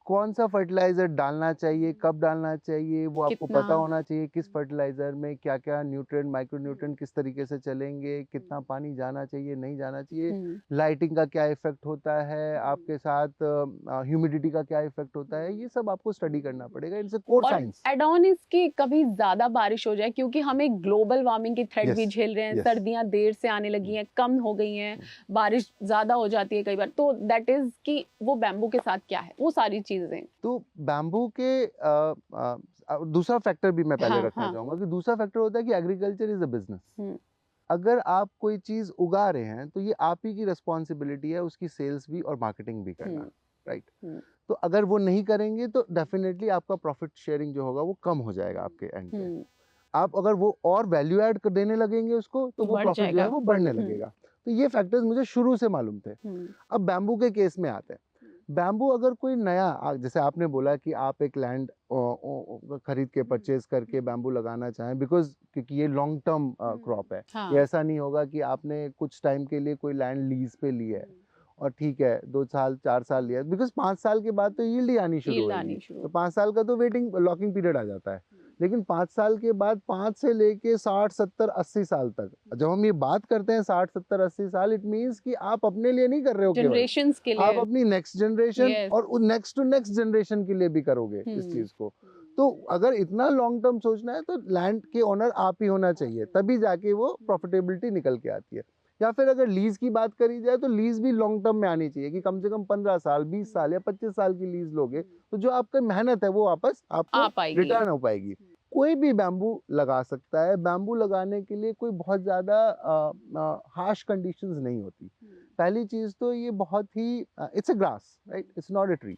कौन सा फर्टिलाइजर डालना चाहिए, कब डालना चाहिए, वो आपको कितना? पता होना चाहिए। किस फर्टिलाइजर में क्या क्या न्यूट्रिएंट, माइक्रो न्यूट्रिएंट किस तरीके से चलेंगे, कितना पानी जाना चाहिए, नहीं जाना चाहिए, लाइटिंग का क्या इफेक्ट होता है, आपके साथ ह्यूमिडिटी का क्या इफेक्ट होता है, ये सब आपको स्टडी करना पड़ेगा। It's a core science. Add on इसके कभी ज्यादा बारिश हो जाए, क्योंकि हम एक ग्लोबल वार्मिंग की थ्रेट भी Yes, झेल रहे हैं। yes. सर्दियां देर से आने लगी हैं, कम हो गई हैं, बारिश ज्यादा हो जाती है कई बार। तो दैट इज कि वो बैम्बू के साथ क्या है, वो सारी चीजें। तो बैम्बू के दूसरा फैक्टर भी मैं पहले रखना चाहूंगा कि दूसरा फैक्टर होता है कि एग्रीकल्चर इज अ बिजनेस। अगर आप कोई चीज उगा रहे हैं तो ये आप ही की रिस्पॉन्सिबिलिटी है उसकी सेल्स भी और मार्केटिंग भी करना, राइट? तो अगर वो नहीं करेंगे तो डेफिनेटली आपका प्रॉफिट शेयरिंग जो होगा वो कम हो जाएगा आपके एंड पे। आप अगर वो और वैल्यू ऐड देने लगेंगे उसको, तो वो प्रॉफिट जो है वो बढ़ने लगेगा। तो ये फैक्टर्स मुझे शुरू से मालूम थे। अब बैम्बू के केस में आते हैं। बैम्बू अगर कोई नया, जैसे आपने बोला कि आप एक लैंड खरीद के परचेज करके बैम्बू लगाना चाहें, बिकॉज क्योंकि ये लॉन्ग टर्म क्रॉप है। हाँ। ये ऐसा नहीं होगा कि आपने कुछ टाइम के लिए कोई लैंड लीज पे ली है और ठीक है 2 साल 4 साल लिया, बिकॉज 5 साल के बाद तो यील्ड ही आनी शुरू होगी। तो 5 साल का तो वेटिंग लॉकिंग पीरियड आ जाता है। लेकिन 5 साल के बाद 5 से लेके 60 70 80 साल तक, जब हम ये बात करते हैं 60 70 80 साल, इट मींस कि आप अपने लिए नहीं कर रहे हो, जनरेशंस के लिए आप अपनी नेक्स्ट जनरेशन Yes. और नेक्स्ट टू नेक्स्ट जनरेशन के लिए भी करोगे इस चीज को। तो अगर इतना लॉन्ग टर्म सोचना है तो लैंड के ओनर आप ही होना चाहिए, तभी जाके वो प्रॉफिटेबिलिटी निकल के आती है। या फिर अगर लीज की बात करी जाए तो लीज भी लॉन्ग टर्म में आनी चाहिए कि कम से कम 15 साल 20 साल या 25 साल की लीज लोगे तो जो आपका मेहनत है वो वापस आपको रिटर्न हो पाएगी। कोई भी बैम्बू लगा सकता है। बैम्बू लगाने के लिए कोई बहुत ज़्यादा हार्श कंडीशंस नहीं होती। पहली चीज़ तो ये बहुत ही it's a grass, right? It's not a tree.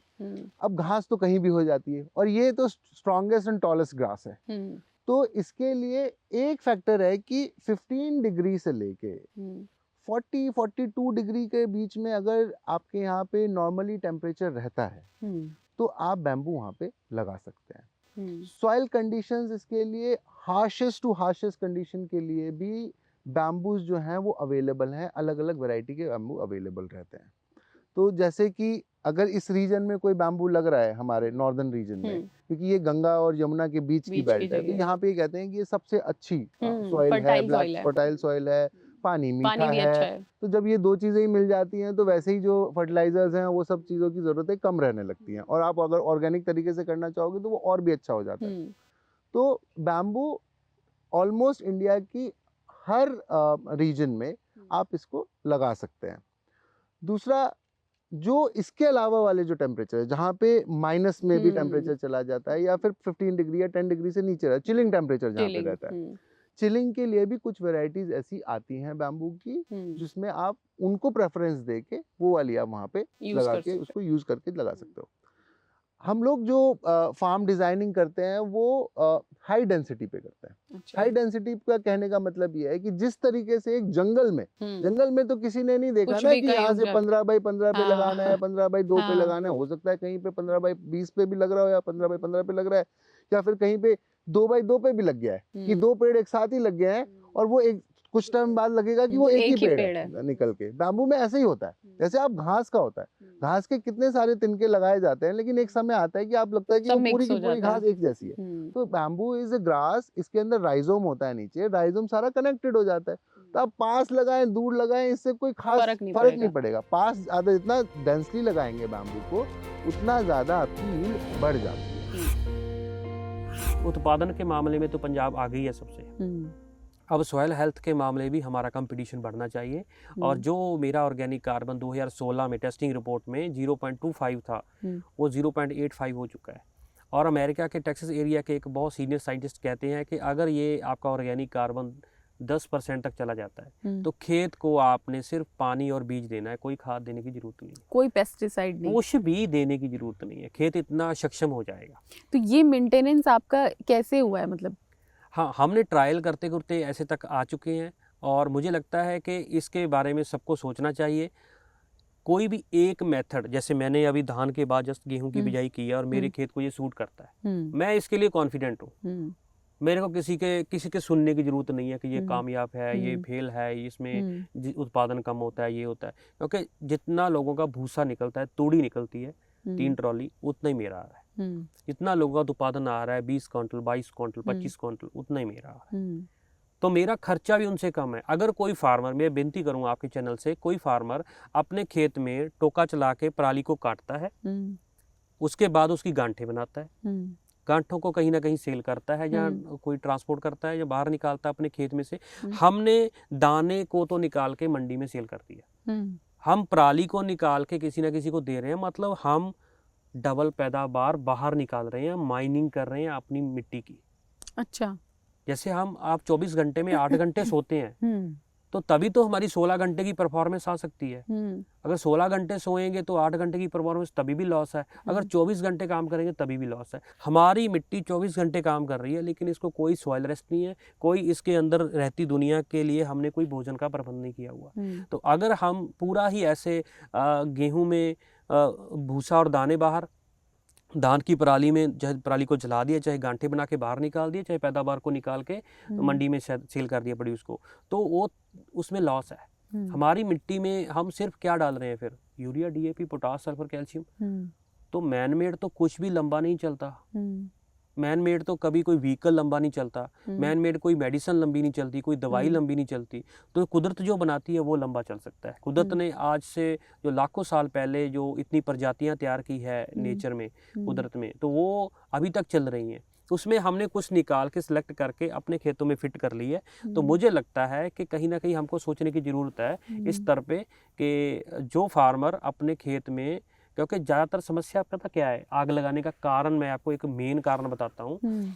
अब घास तो कहीं भी हो जाती है और ये तो स्ट्रॉन्गेस्ट एंड टॉलेस्ट ग्रास है। तो इसके लिए एक फैक्टर है कि 15 डिग्री से लेके 40-42 डिग्री के बीच में अगर आपके यहाँ पे नॉर्मली टेम्परेचर रहता है तो आप बैम्बू वहाँ पे लगा सकते हैं। सॉइल कंडीशंस इसके लिए हार्शेस्ट टू हार्शेस्ट कंडीशन के लिए भी बैम्बूज जो हैं वो अवेलेबल हैं। अलग अलग वैरायटी के बैम्बू अवेलेबल रहते हैं। तो जैसे कि अगर इस रीजन में कोई बैम्बू लग रहा है हमारे नॉर्दर्न रीजन में, क्योंकि ये गंगा और यमुना के बीच की बेल्ट है, तो यहाँ पे कहते हैं कि ये सबसे अच्छी सॉइल है, ब्लैक फर्टाइल सॉइल है, पानी मीठा है। अच्छा है। तो जब ये दो चीज़ें ही मिल जाती हैं तो वैसे ही जो फर्टिलाइजर्स हैं वो सब चीज़ों की ज़रूरतें कम रहने लगती हैं, और आप अगर ऑर्गेनिक तरीके से करना चाहोगे तो वो और भी अच्छा हो जाता है। तो बैम्बू ऑलमोस्ट इंडिया की हर रीजन में आप इसको लगा सकते हैं। दूसरा, जो इसके अलावा वाले जो टेम्परेचर है जहाँ पे माइनस में भी टेम्परेचर चला जाता है या फिर 15 डिग्री या 10 डिग्री से नीचे चिलिंग टेम्परेचर जहाँ पे रहता है, चिलिंग के लिए भी कुछ वेराइटीज ऐसी आती हैं बैम्बू की जिसमें आप उनको प्रेफरेंस दे के वो वाली आप वहाँ पे लगा के उसको यूज करके लगा सकते हो। हम लोग जो फार्म डिजाइनिंग करते हैं वो हाई डेंसिटी पे करते हैं। अच्छा। हाई डेंसिटी का कहने का मतलब ये है कि जिस तरीके से एक जंगल में तो किसी ने नहीं देखा कुछ ना भी कि कहीं यहाँ उग से जाता। 15 बाई 15 पे हाँ, लगाना है, 15 बाई 2 पे हाँ। लगाना है, हो सकता है कहीं पे 15 बाई 20 पे भी लग रहा हो या 15 बाई 15 पे लग रहा है, या फिर कहीं पे 2 बाई 2 पे भी लग गया है कि 2 पेड़ एक साथ ही लग गए हैं और वो एक कुछ टाइम बाद लगेगा कि वो एक ही पेड़ है निकल के। बैम्बू में ऐसे ही होता है, जैसे आप घास का होता है, घास के कितने सारे तिनके लगाए जाते हैं लेकिन एक समय आता है कि आप लगता है कि वो पूरी की पूरी घास एक जैसी है। तो बैम्बू इज अ ग्रास, इसके अंदर राइजोम होता है, नीचे राइजोम सारा कनेक्टेड हो जाता है। तो आप पास लगाएं दूर लगाएं इससे कोई खास फर्क नहीं पड़ेगा। पास ज्यादा जितना डेंसली लगाएंगे बैम्बू को उतना ज्यादा आपकी यील्ड बढ़ जाती है। उत्पादन के मामले में तो पंजाब आगे ही है सबसे। अब सॉयल हेल्थ के मामले भी हमारा कंपटीशन बढ़ना चाहिए। और जो मेरा ऑर्गेनिक कार्बन 2016 में टेस्टिंग रिपोर्ट में 0.25 था वो 0.85 हो चुका है। और अमेरिका के टेक्सास एरिया के एक बहुत सीनियर साइंटिस्ट कहते हैं कि अगर ये आपका ऑर्गेनिक कार्बन 10% तक चला जाता है तो खेत को आपने सिर्फ पानी और बीज देना है, कोई खाद देने की जरूरत नहीं है, कोई पेस्टिसाइड नहीं, कुछ भी देने की जरूरत नहीं है, खेत इतना सक्षम हो जाएगा। तो ये मेंटेनेंस आपका कैसे हुआ है? मतलब हाँ, हमने ट्रायल करते करते ऐसे तक आ चुके हैं और मुझे लगता है कि इसके बारे में सबको सोचना चाहिए। कोई भी एक मेथड, जैसे मैंने अभी धान के बाद जस्ट गेहूं की बिजाई की है और मेरे खेत को ये सूट करता है, मैं इसके लिए कॉन्फिडेंट हूँ। मेरे को किसी के सुनने की जरूरत नहीं है कि ये कामयाब है, ये फेल है, इसमें उत्पादन कम होता है, ये होता है। क्योंकि जितना लोगों का भूसा निकलता है, तूड़ी निकलती है 3 ट्रॉली, उतना ही मेरा आ रहा है। जितना लोगों का उत्पादन आ रहा है 20 क्विंटल, 22 क्विंटल, 25 क्विंटल, उतना ही मेरा आ रहा है। तो मेरा खर्चा भी उनसे कम है। अगर कोई फार्मर, मैं विनती करूंगा आपके चैनल से, कोई फार्मर अपने खेत में टोका चला के पराली को काटता है, उसके बाद उसकी गांठें बनाता है, गांठों को कहीं ना कहीं सेल करता है या कोई ट्रांसपोर्ट करता है या बाहर निकालता है अपने खेत में से, हमने दाने को तो निकाल के मंडी में सेल कर दिया, हम पराली को निकाल के किसी ना किसी को दे रहे हैं। मतलब हम डबल पैदावार बाहर निकाल रहे हैं, माइनिंग कर रहे हैं अपनी मिट्टी की। अच्छा, जैसे आप 24 घंटे में 8 घंटे सोते हैं तो तभी तो हमारी 16 घंटे की परफॉर्मेंस आ सकती है। अगर 16 घंटे सोएंगे तो 8 घंटे की परफॉर्मेंस तभी भी लॉस है। अगर 24 घंटे काम करेंगे तभी भी लॉस है। हमारी मिट्टी 24 घंटे काम कर रही है लेकिन इसको कोई सॉइल रेस्ट नहीं है, कोई इसके अंदर रहती दुनिया के लिए हमने कोई भोजन का प्रबंध नहीं किया हुआ। तो अगर हम पूरा ही ऐसे गेहूं में भूसा और दाने बाहर, धान की पराली में चाहे पराली को जला दिया, चाहे गांठे बना के बाहर निकाल दिए, चाहे पैदावार को निकाल के मंडी में सेल कर दिया प्रोड्यूस को, तो वो उसमें लॉस है। हमारी मिट्टी में हम सिर्फ क्या डाल रहे हैं फिर? Urea, DAP, potash, sulphur, calcium. तो मैन मेड तो कुछ भी लंबा नहीं चलता। मैन मेड तो कभी कोई व्हीकल लंबा नहीं चलता, मैन मेड कोई मेडिसिन लंबी नहीं चलती, कोई दवाई लंबी नहीं चलती। तो कुदरत जो बनाती है वो लंबा चल सकता है। कुदरत ने आज से जो लाखों साल पहले जो इतनी प्रजातियां तैयार की है नेचर में, कुदरत में, तो वो अभी तक चल रही हैं। उसमें हमने कुछ निकाल के सिलेक्ट करके अपने खेतों में फिट कर ली है। तो मुझे लगता है कि कहीं ना कहीं हमको सोचने की ज़रूरत है इस स्तर पे कि जो फार्मर अपने खेत में, क्योंकि ज़्यादातर समस्या पता क्या है, आग लगाने का कारण मैं आपको एक मेन कारण बताता हूँ।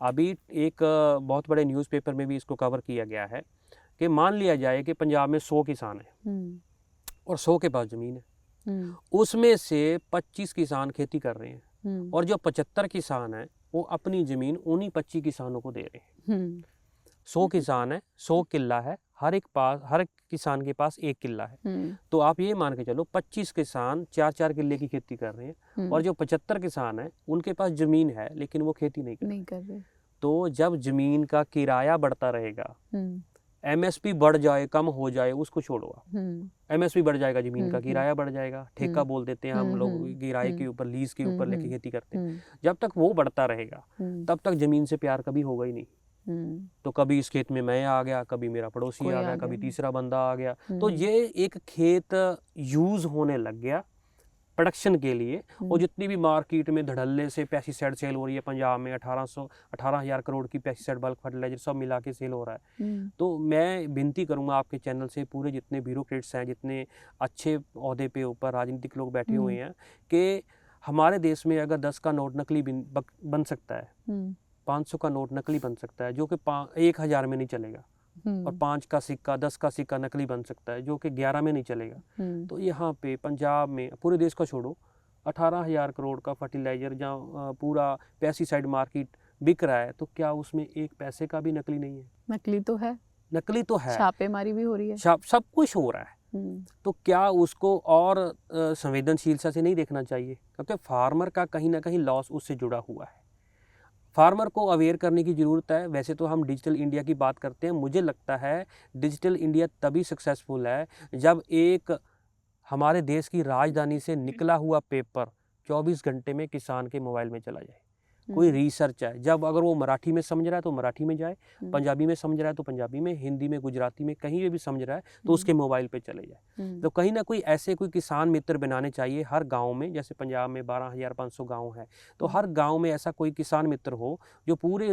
अभी एक बहुत बड़े न्यूज़पेपर में भी इसको कवर किया गया है कि मान लिया जाए कि पंजाब में 100 किसान हैं और 100 के पास ज़मीन है, उसमें से 25 किसान खेती कर रहे हैं और जो 75 किसान हैं वो अपनी ज़मीन उन्हीं 25 किसानों को दे रहे हैं। 100 किसान है, 100 किल्ला है, हर एक किसान के पास 1 किल्ला है। तो आप ये मान के चलो 25 किसान 4-4 किल्ले की खेती कर रहे हैं और जो 75 किसान हैं उनके पास ज़मीन है लेकिन वो खेती नहीं कर रहे। तो जब ज़मीन का किराया बढ़ता रहेगा, एमएसपी बढ़ जाए, कम हो जाए, उसको छोड़ो, एमएसपी बढ़ जाएगा, ज़मीन का किराया बढ़ जाएगा, ठेका बोल देते हैं हम लोग, किराए के ऊपर, लीज के ऊपर लेके खेती करते हैं। जब तक वो बढ़ता रहेगा तब तक ज़मीन से प्यार कभी होगा ही नहीं। तो कभी इस खेत में मैं आ गया, कभी मेरा पड़ोसी आ गया, कभी तीसरा बंदा आ गया, तो ये एक खेत यूज होने लग गया प्रोडक्शन के लिए। और जितनी भी मार्केट में धड़ल्ले से पेस्टिसाइड सेल हो रही है, पंजाब में 18,000 करोड़ की पेस्टिसाइड बल्क फर्टिलाइजर सब मिला के सेल हो रहा है। तो मैं विनती करूंगा आपके चैनल से, पूरे जितने ब्यूरोक्रेट्स हैं, जितने अच्छे ओहदे पे ऊपर राजनीतिक लोग बैठे हुए हैं, कि हमारे देश में अगर 10 का नोट नकली बन सकता है, 500 का नोट नकली बन सकता है जो कि 1000 में नहीं चलेगा, और 5 का सिक्का 10 का सिक्का नकली बन सकता है जो कि 11 में नहीं चलेगा। तो यहाँ पे पंजाब में, पूरे देश का छोड़ो, 18,000 करोड़ का फर्टिलाइजर जहाँ पूरा पेस्टिसाइड मार्केट बिक रहा है, तो क्या उसमें एक पैसे का भी नकली नहीं है? नकली तो है, नकली तो है, छापेमारी भी हो रही है, सब कुछ हो रहा है। तो क्या उसको और संवेदनशीलता से नहीं देखना चाहिए? क्योंकि फार्मर का कहीं ना कहीं लॉस उससे जुड़ा हुआ है। फार्मर को अवेयर करने की ज़रूरत है। वैसे तो हम डिजिटल इंडिया की बात करते हैं, मुझे लगता है डिजिटल इंडिया तभी सक्सेसफुल है जब एक हमारे देश की राजधानी से निकला हुआ पेपर 24 घंटे में किसान के मोबाइल में चला जाए। कोई रिसर्च है, जब अगर वो मराठी में समझ रहा है तो मराठी में जाए, पंजाबी में समझ रहा है तो पंजाबी में, हिंदी में, गुजराती में, कहीं भी समझ रहा है तो उसके मोबाइल पे चले जाए। तो कहीं ना कोई ऐसे कोई किसान मित्र बनाने चाहिए हर गांव में। जैसे पंजाब में 12,500 गांव है, तो हर गांव में ऐसा कोई किसान मित्र हो जो पूरे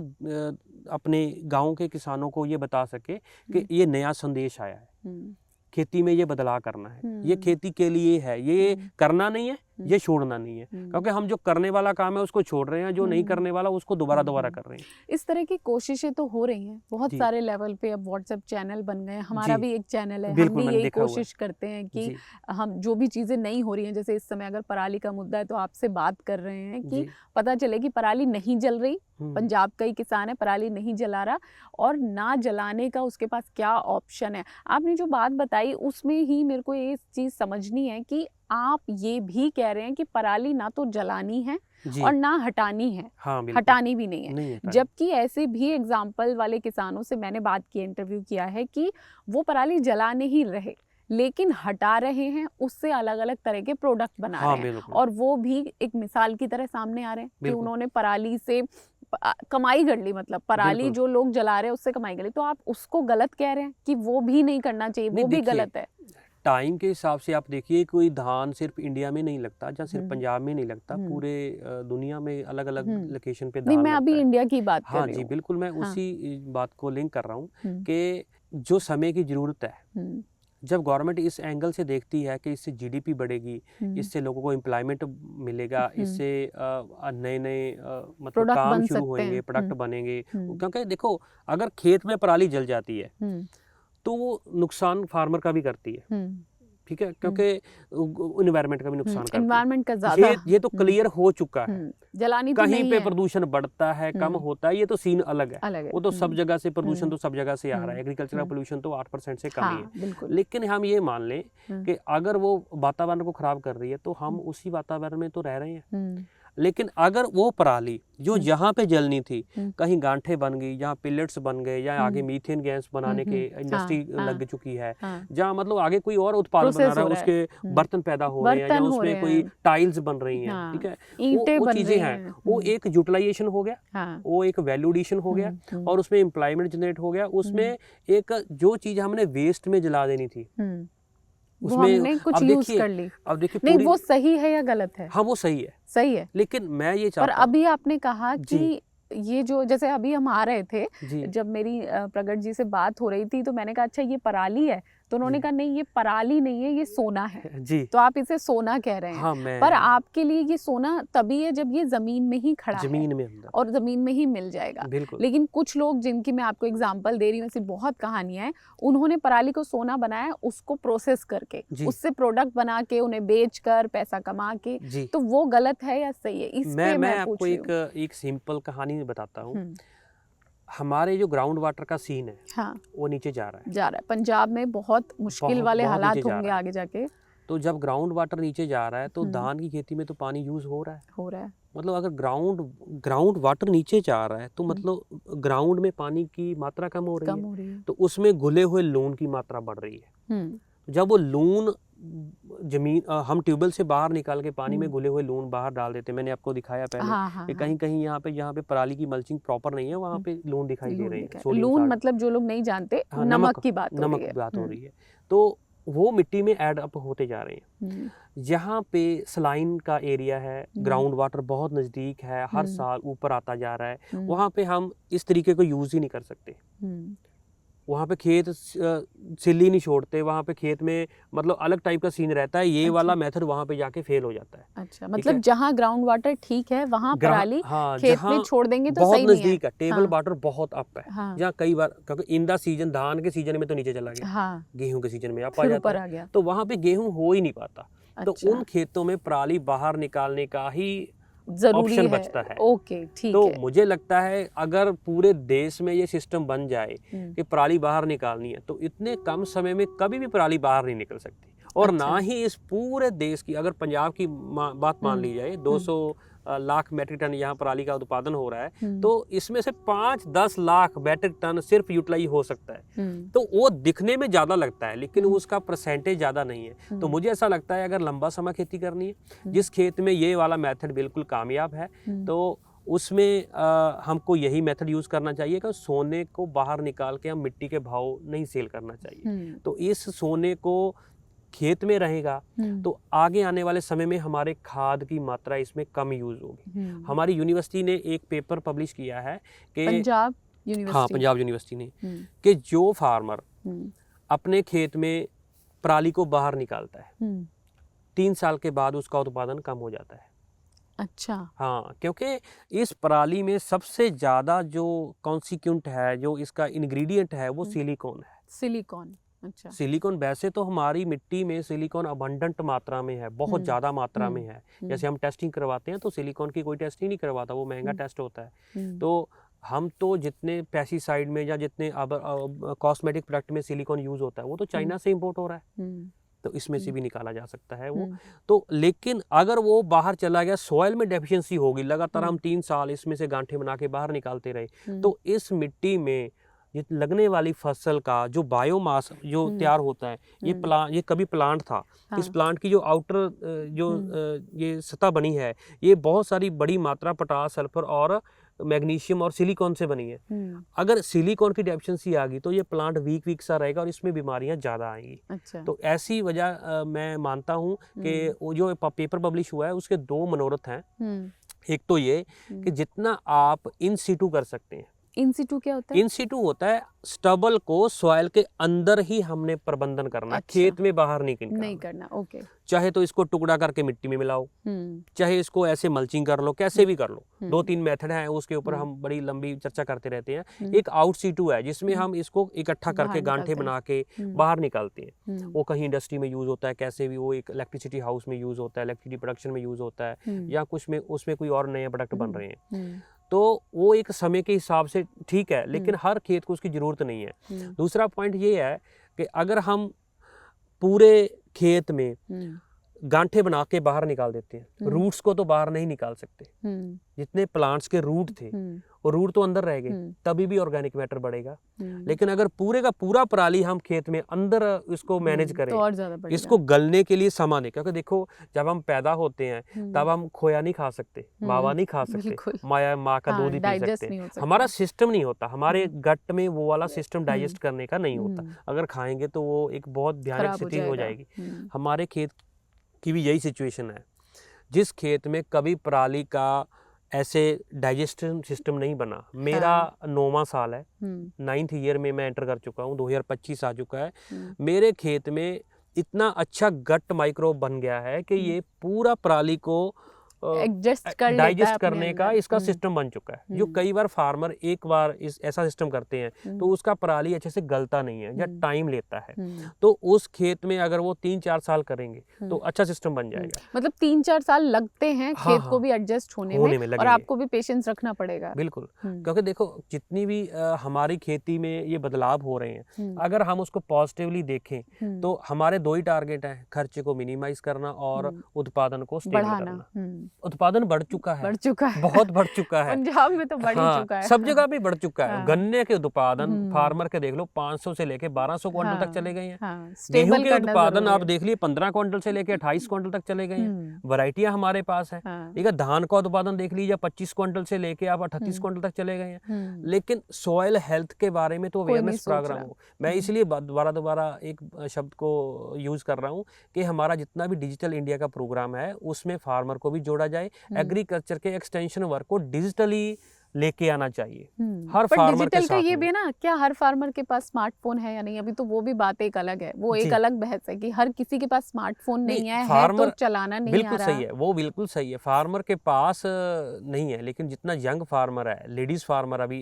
अपने गांव के किसानों को ये बता सके कि ये नया संदेश आया है, खेती में ये बदलाव करना है, ये खेती के लिए है, ये करना नहीं है, ये छोड़ना नहीं है। क्योंकि हम जो करने वाला काम है उसको छोड़ रहे हैं, जो नहीं करने वाला उसको दोबारा कर रहे हैं। इस तरह की कोशिशें तो हो रही हैं बहुत सारे लेवल पे। अब व्हाट्सएप चैनल बन गए हैं, हमारा भी एक चैनल है, हम भी यही कोशिश करते हैं कि हम जो भी चीजें नहीं हो रही हैं, जैसे इस समय अगर पराली का मुद्दा है तो आपसे बात कर रहे हैं कि पता चले कि पराली नहीं जल रही, पंजाब का ही किसान है, पराली नहीं जला रहा, और ना जलाने का उसके पास क्या ऑप्शन है। आपने जो बात बताई उसमें ही मेरे को ये चीज समझनी है कि आप ये भी कह रहे हैं कि पराली ना तो जलानी है और ना हटानी है। हाँ, हटानी भी नहीं है। जबकि ऐसे भी एग्जाम्पल वाले किसानों से मैंने बात की, इंटरव्यू किया है कि वो पराली जलाने ही रहे लेकिन हटा रहे हैं, उससे अलग अलग तरह के प्रोडक्ट बना रहे हैं, और वो भी एक मिसाल की तरह सामने आ रहे हैं कि उन्होंने पराली से कमाई कर ली, मतलब पराली जो लोग जला रहे हैं उससे कमाई कर ली। तो आप उसको गलत कह रहे हैं कि वो भी नहीं करना चाहिए, वो भी गलत है। टाइम के हिसाब से आप देखिए, कोई धान सिर्फ इंडिया में नहीं लगता, जहाँ सिर्फ पंजाब में नहीं लगता, पूरे दुनिया में अलग अलग लोकेशन पे धान नहीं, मैं अभी इंडिया की बात कर रही हूँ। हाँ जी, बिल्कुल, मैं उसी बात को लिंक कर रहा हूँ कि जो समय की जरूरत है, जब गवर्नमेंट इस एंगल से देखती है कि इससे जीडीपी बढ़ेगी, इससे लोगों को एम्प्लॉयमेंट मिलेगा, इससे नए नए मतलब काम शुरू होंगे, प्रोडक्ट बनेंगे। क्योंकि देखो, अगर खेत में पराली जल जाती है तो वो नुकसान फार्मर का भी करती है, ठीक है, क्योंकि एनवायरनमेंट का भी नुकसान करती है। एनवायरनमेंट का ज्यादा ये तो क्लियर हो चुका है। जलानी तो कहीं पे प्रदूषण बढ़ता है, कम होता है, ये तो सीन अलग है। वो तो सब जगह से प्रदूषण तो सब जगह से आ रहा है। एग्रीकल्चरल पोल्यूशन तो 8% से कम ही है। लेकिन हम ये मान लें कि अगर वो वातावरण को खराब कर रही है तो हम उसी वातावरण में तो रह रहे हैं। लेकिन अगर वो पराली जो जहाँ पे जलनी थी, कहीं गांठे बन गई, जहाँ पिलेट्स बन गए, या आगे मीथेन गैस बनाने के इंडस्ट्री लग चुकी है, जहाँ मतलब आगे कोई और उत्पाद बना रहा है, उसके बर्तन पैदा हो रहे हैं, या उसमें कोई टाइल्स बन रही हैं, ठीक है, वो चीजें हैं, वो एक यूटिलाइजेशन हो गया, वो एक वैल्यू एडिशन हो गया, और उसमें एम्प्लॉयमेंट जनरेट हो गया। उसमें एक जो चीज हमने वेस्ट में जला देनी थी, उसमें कुछ यूज कर ली। अब देखिए, नहीं, वो सही है या गलत है? हाँ, वो सही है, सही है। लेकिन मैं ये चाहता हूं, पर अभी आपने कहा कि ये जो, जैसे अभी हम आ रहे थे, जब मेरी प्रगट जी से बात हो रही थी तो मैंने कहा अच्छा ये पराली है, तो उन्होंने कहा नहीं, ये पराली नहीं है, ये सोना है जी। तो आप इसे सोना कह रहे हैं। हाँ, पर आपके लिए ये सोना तभी है जब ये जमीन में ही खड़ा जमीन है में अंदर, और जमीन में ही मिल जाएगा। लेकिन कुछ लोग, जिनकी मैं आपको एग्जांपल दे रही हूँ, ऐसी बहुत कहानियां हैं, उन्होंने पराली को सोना बनाया, उसको प्रोसेस करके, उससे प्रोडक्ट बना के, उन्हें बेच कर पैसा कमा के। तो वो गलत है या सही है? इस पे मैं आपको एक सिंपल कहानी बताता हूँ। हमारे जो ग्राउंड वाटर का सीन है, हाँ, वो नीचे जा रहा है। पंजाब में बहुत मुश्किल वाले हालात होंगे आगे जाके। तो जब ग्राउंड वाटर नीचे जा रहा है तो धान की खेती में तो पानी यूज हो रहा है। मतलब अगर ग्राउंड वाटर नीचे जा रहा है तो मतलब ग्राउंड में पानी की मात्रा कम हो रही है, तो उसमें घुले हुए लून की मात्रा बढ़ रही है। जब वो लून जमीन, हम ट्यूबवेल से बाहर निकाल के पानी में घुले हुए लून बाहर डाल देते हैं। मैंने आपको दिखाया पहले कि कहीं कहीं यहाँ पे पराली की मल्चिंग प्रॉपर नहीं है, वहाँ पे लून दिखाई दे रहे हैं। लून मतलब जो लोग नहीं जानते, नमक की बात हो रही है। तो वो मिट्टी में ऐड अप होते जा रहे हैं। जहाँ पे सलाइन का एरिया है, ग्राउंड वाटर बहुत नजदीक है, हर साल ऊपर आता जा रहा है, वहाँ पे हम इस तरीके को यूज ही नहीं कर सकते। वहाँ पे खेत सिल्ली नहीं छोड़ते, वहाँ पे खेत में मतलब अलग टाइप का सीन रहता है। ये वाला मेथड वहाँ पे जाके फेल हो जाता है। अच्छा, मतलब जहाँ ग्राउंड वाटर ठीक है वहाँ पराली हाँ, खेत में छोड़ देंगे तो बहुत सही नहीं नजदीक है, टेबल हाँ। वाटर बहुत अप है, हाँ। जहाँ कई बार क्योंकि इन द सीजन धान के सीजन में तो नीचे चला गया, हाँ। गेहूं के सीजन में अप आ फिर जाता ऊपर आ है, गया। तो वहाँ पे गेहूं हो ही नहीं पाता। तो अच्छा। उन खेतों में पराली बाहर निकालने का ही जरूरी ऑप्शन है। बचता है। ओके, ठीक तो है। मुझे लगता है अगर पूरे देश में ये सिस्टम बन जाए कि पराली बाहर निकालनी है, तो इतने कम समय में कभी भी पराली बाहर नहीं निकल सकती। और अच्छा। ना ही इस पूरे देश की, अगर पंजाब की बात मान ली जाए, 200 लाख मैट्रिक टन यहाँ पराली का उत्पादन हो रहा है, तो इसमें से 5-10 लाख मैट्रिक टन सिर्फ यूटिलाइज हो सकता है। तो वो दिखने में ज़्यादा लगता है, लेकिन उसका परसेंटेज ज़्यादा नहीं है। तो मुझे ऐसा लगता है अगर लंबा समय खेती करनी है, जिस खेत में ये वाला मेथड बिल्कुल कामयाब है, तो उसमें हमको यही मेथड यूज़ करना चाहिए कि सोने को बाहर निकाल के हम मिट्टी के भाव नहीं सेल करना चाहिए। तो इस सोने को खेत में रहेगा तो आगे आने वाले समय में हमारे खाद की मात्रा इसमें कम यूज होगी। हमारी यूनिवर्सिटी ने एक पेपर पब्लिश किया है कि पंजाब यूनिवर्सिटी, हाँ, पंजाब यूनिवर्सिटी ने, कि जो फार्मर अपने खेत में पराली को बाहर निकालता है 3 साल के बाद उसका उत्पादन कम हो जाता है। अच्छा। हाँ, क्योंकि इस पराली में सबसे ज़्यादा जो कॉन्सिक्वेंट है, जो इसका इंग्रेडिएंट है, वो सिलिकॉन है। सिलिकॉन। अच्छा। सिलिकॉन, वैसे तो हमारी मिट्टी में सिलिकॉन अबंडेंट मात्रा में है, बहुत ज़्यादा मात्रा में है। जैसे हम टेस्टिंग करवाते हैं तो सिलिकॉन की कोई टेस्टिंग नहीं करवाता, वो महंगा टेस्ट होता है। तो हम तो जितने पेस्टिसाइड में या जितने कॉस्मेटिक प्रोडक्ट में सिलिकॉन यूज़ होता है, वो तो चाइना से इम्पोर्ट हो रहा है, तो इसमें से भी निकाला जा सकता है वो। तो लेकिन अगर वो बाहर चला गया, सॉइल में डेफिशिएंसी होगी, लगातार हम 3 साल इसमें से गांठे बना के बाहर निकालते रहे, तो इस मिट्टी में ये लगने वाली फसल का जो बायोमास जो तैयार होता है, ये कभी प्लांट था। हाँ। इस प्लांट की जो आउटर ये सतह बनी है, ये बहुत सारी बड़ी मात्रा पोटास, सल्फर और मैग्नीशियम और सिलिकॉन से बनी है। अगर सिलिकॉन की डेफिशिएंसी आ गई तो ये प्लांट वीक सा रहेगा और इसमें बीमारियां ज़्यादा आएंगी। अच्छा। तो ऐसी वजह मैं मानता हूँ कि वो जो पेपर पब्लिश हुआ है उसके 2 मनोरथ हैं। एक तो ये कि जितना आप इन सीटू कर सकते हैं। इन सीटू क्या होता है? इन सीटू होता है स्टबल को सॉइल के अंदर ही हमने प्रबंधन करना। अच्छा। खेत में बाहर नहीं करना। ओके। चाहे तो इसको टुकड़ा करके मिट्टी में मिलाओ, चाहे इसको ऐसे मल्चिंग कर लो, कैसे भी कर लो। 2-3 मेथड हैं, उसके ऊपर हम बड़ी लंबी चर्चा करते रहते हैं। एक आउट सीटू है जिसमें हम इसको इकट्ठा करके गांठे बना के बाहर निकालते हैं। वो कहीं इंडस्ट्री में यूज होता है, कैसे भी, वो एक इलेक्ट्रिसिटी हाउस में यूज होता है, इलेक्ट्रिसिटी प्रोडक्शन में यूज होता है, या कुछ में उसमें कोई और नए प्रोडक्ट बन रहे हैं। तो वो एक समय के हिसाब से ठीक है, लेकिन हर खेत को उसकी जरूरत नहीं है। दूसरा पॉइंट ये है कि अगर हम पूरे खेत में गांठे बना के बाहर निकाल देते हैं, रूट्स को तो बाहर नहीं निकाल सकते। जितने प्लांट्स के रूट थे वो रूट तो अंदर रह गए, तभी भी ऑर्गेनिक मैटर बढ़ेगा। लेकिन अगर पूरे का पूरा पराली हम खेत में अंदर इसको मैनेज करें, तो और ज्यादा इसको गलने के लिए समा नहीं, क्योंकि देखो जब हम पैदा होते हैं तब हम खोया नहीं खा सकते, मावा नहीं खा सकते, माँ का दूध ही पी सकते। हमारा सिस्टम नहीं होता, हमारे गट में वो वाला सिस्टम डाइजेस्ट करने का नहीं होता। अगर खाएंगे तो वो एक बहुत भयानक स्थिति हो जाएगी। हमारे खेत की भी यही सिचुएशन है। जिस खेत में कभी पराली का ऐसे डाइजेस्टिव सिस्टम नहीं बना, मेरा 9वां साल है, 9th ईयर में मैं एंटर कर चुका हूँ, 2025 आ चुका है। मेरे खेत में इतना अच्छा गट माइक्रोब बन गया है कि ये पूरा पराली को डाइजेस्ट करने का इसका सिस्टम बन चुका है। जो कई बार फार्मर एक बार ऐसा सिस्टम करते हैं तो उसका पराली अच्छे से गलता नहीं है या टाइम लेता है। तो उस खेत में अगर वो 3-4 साल करेंगे तो अच्छा सिस्टम बन जाएगा। मतलब 3-4 साल लगते हैं खेत को भी एडजस्ट होने में और आपको भी पेशेंस रखना पड़ेगा। बिल्कुल, क्योंकि देखो जितनी भी हमारी खेती में ये बदलाव हो रहे हैं, अगर हम उसको पॉजिटिवली देखें तो हमारे 2 ही टारगेट हैं, खर्चे को मिनिमाइज करना और उत्पादन को स्टेबल करना। उत्पादन बढ़ चुका है, बहुत बढ़ चुका है। पंजाब में तो बढ़ ही चुका है, सब जगह भी बढ़ चुका है। गन्ने के उत्पादन फार्मर के देख लो 500 से लेके 1200 क्विंटल तक चले गए हैं। गेहूं के उत्पादन आप देख लिए 15 क्विंटल से लेके 28 क्विंटल तक चले गए हैं। वैरायटियां हमारे पास है। ठीक है, धान का उत्पादन देख लीजिए 25 क्विंटल से लेके आप 38 क्विंटल तक चले गए हैं। लेकिन सॉइल हेल्थ के बारे में तो अवेयरनेस प्रोग्राम हो, मैं इसलिए दोबारा एक शब्द को यूज कर रहा हूँ कि हमारा जितना भी डिजिटल इंडिया का प्रोग्राम है उसमें फार्मर को भी जोड़ा जाए, एग्रीकल्चर के एक्सटेंशन वर्क को डिजिटली लेके आना चाहिए हर पर फार्मर के डिजिटल का साथ ये में। भी है ना, क्या हर फार्मर के पास स्मार्टफोन है या नहीं, अभी तो वो भी बात एक अलग है, वो एक जी। अलग बहस है कि हर किसी के पास स्मार्टफोन नहीं है तो फार्मर चलाना नहीं आ बिल्कुल रहा। सही है, वो बिल्कुल सही है, फार्मर के पास नहीं है, लेकिन जितना यंग फार्मर है, लेडीज फार्मर अभी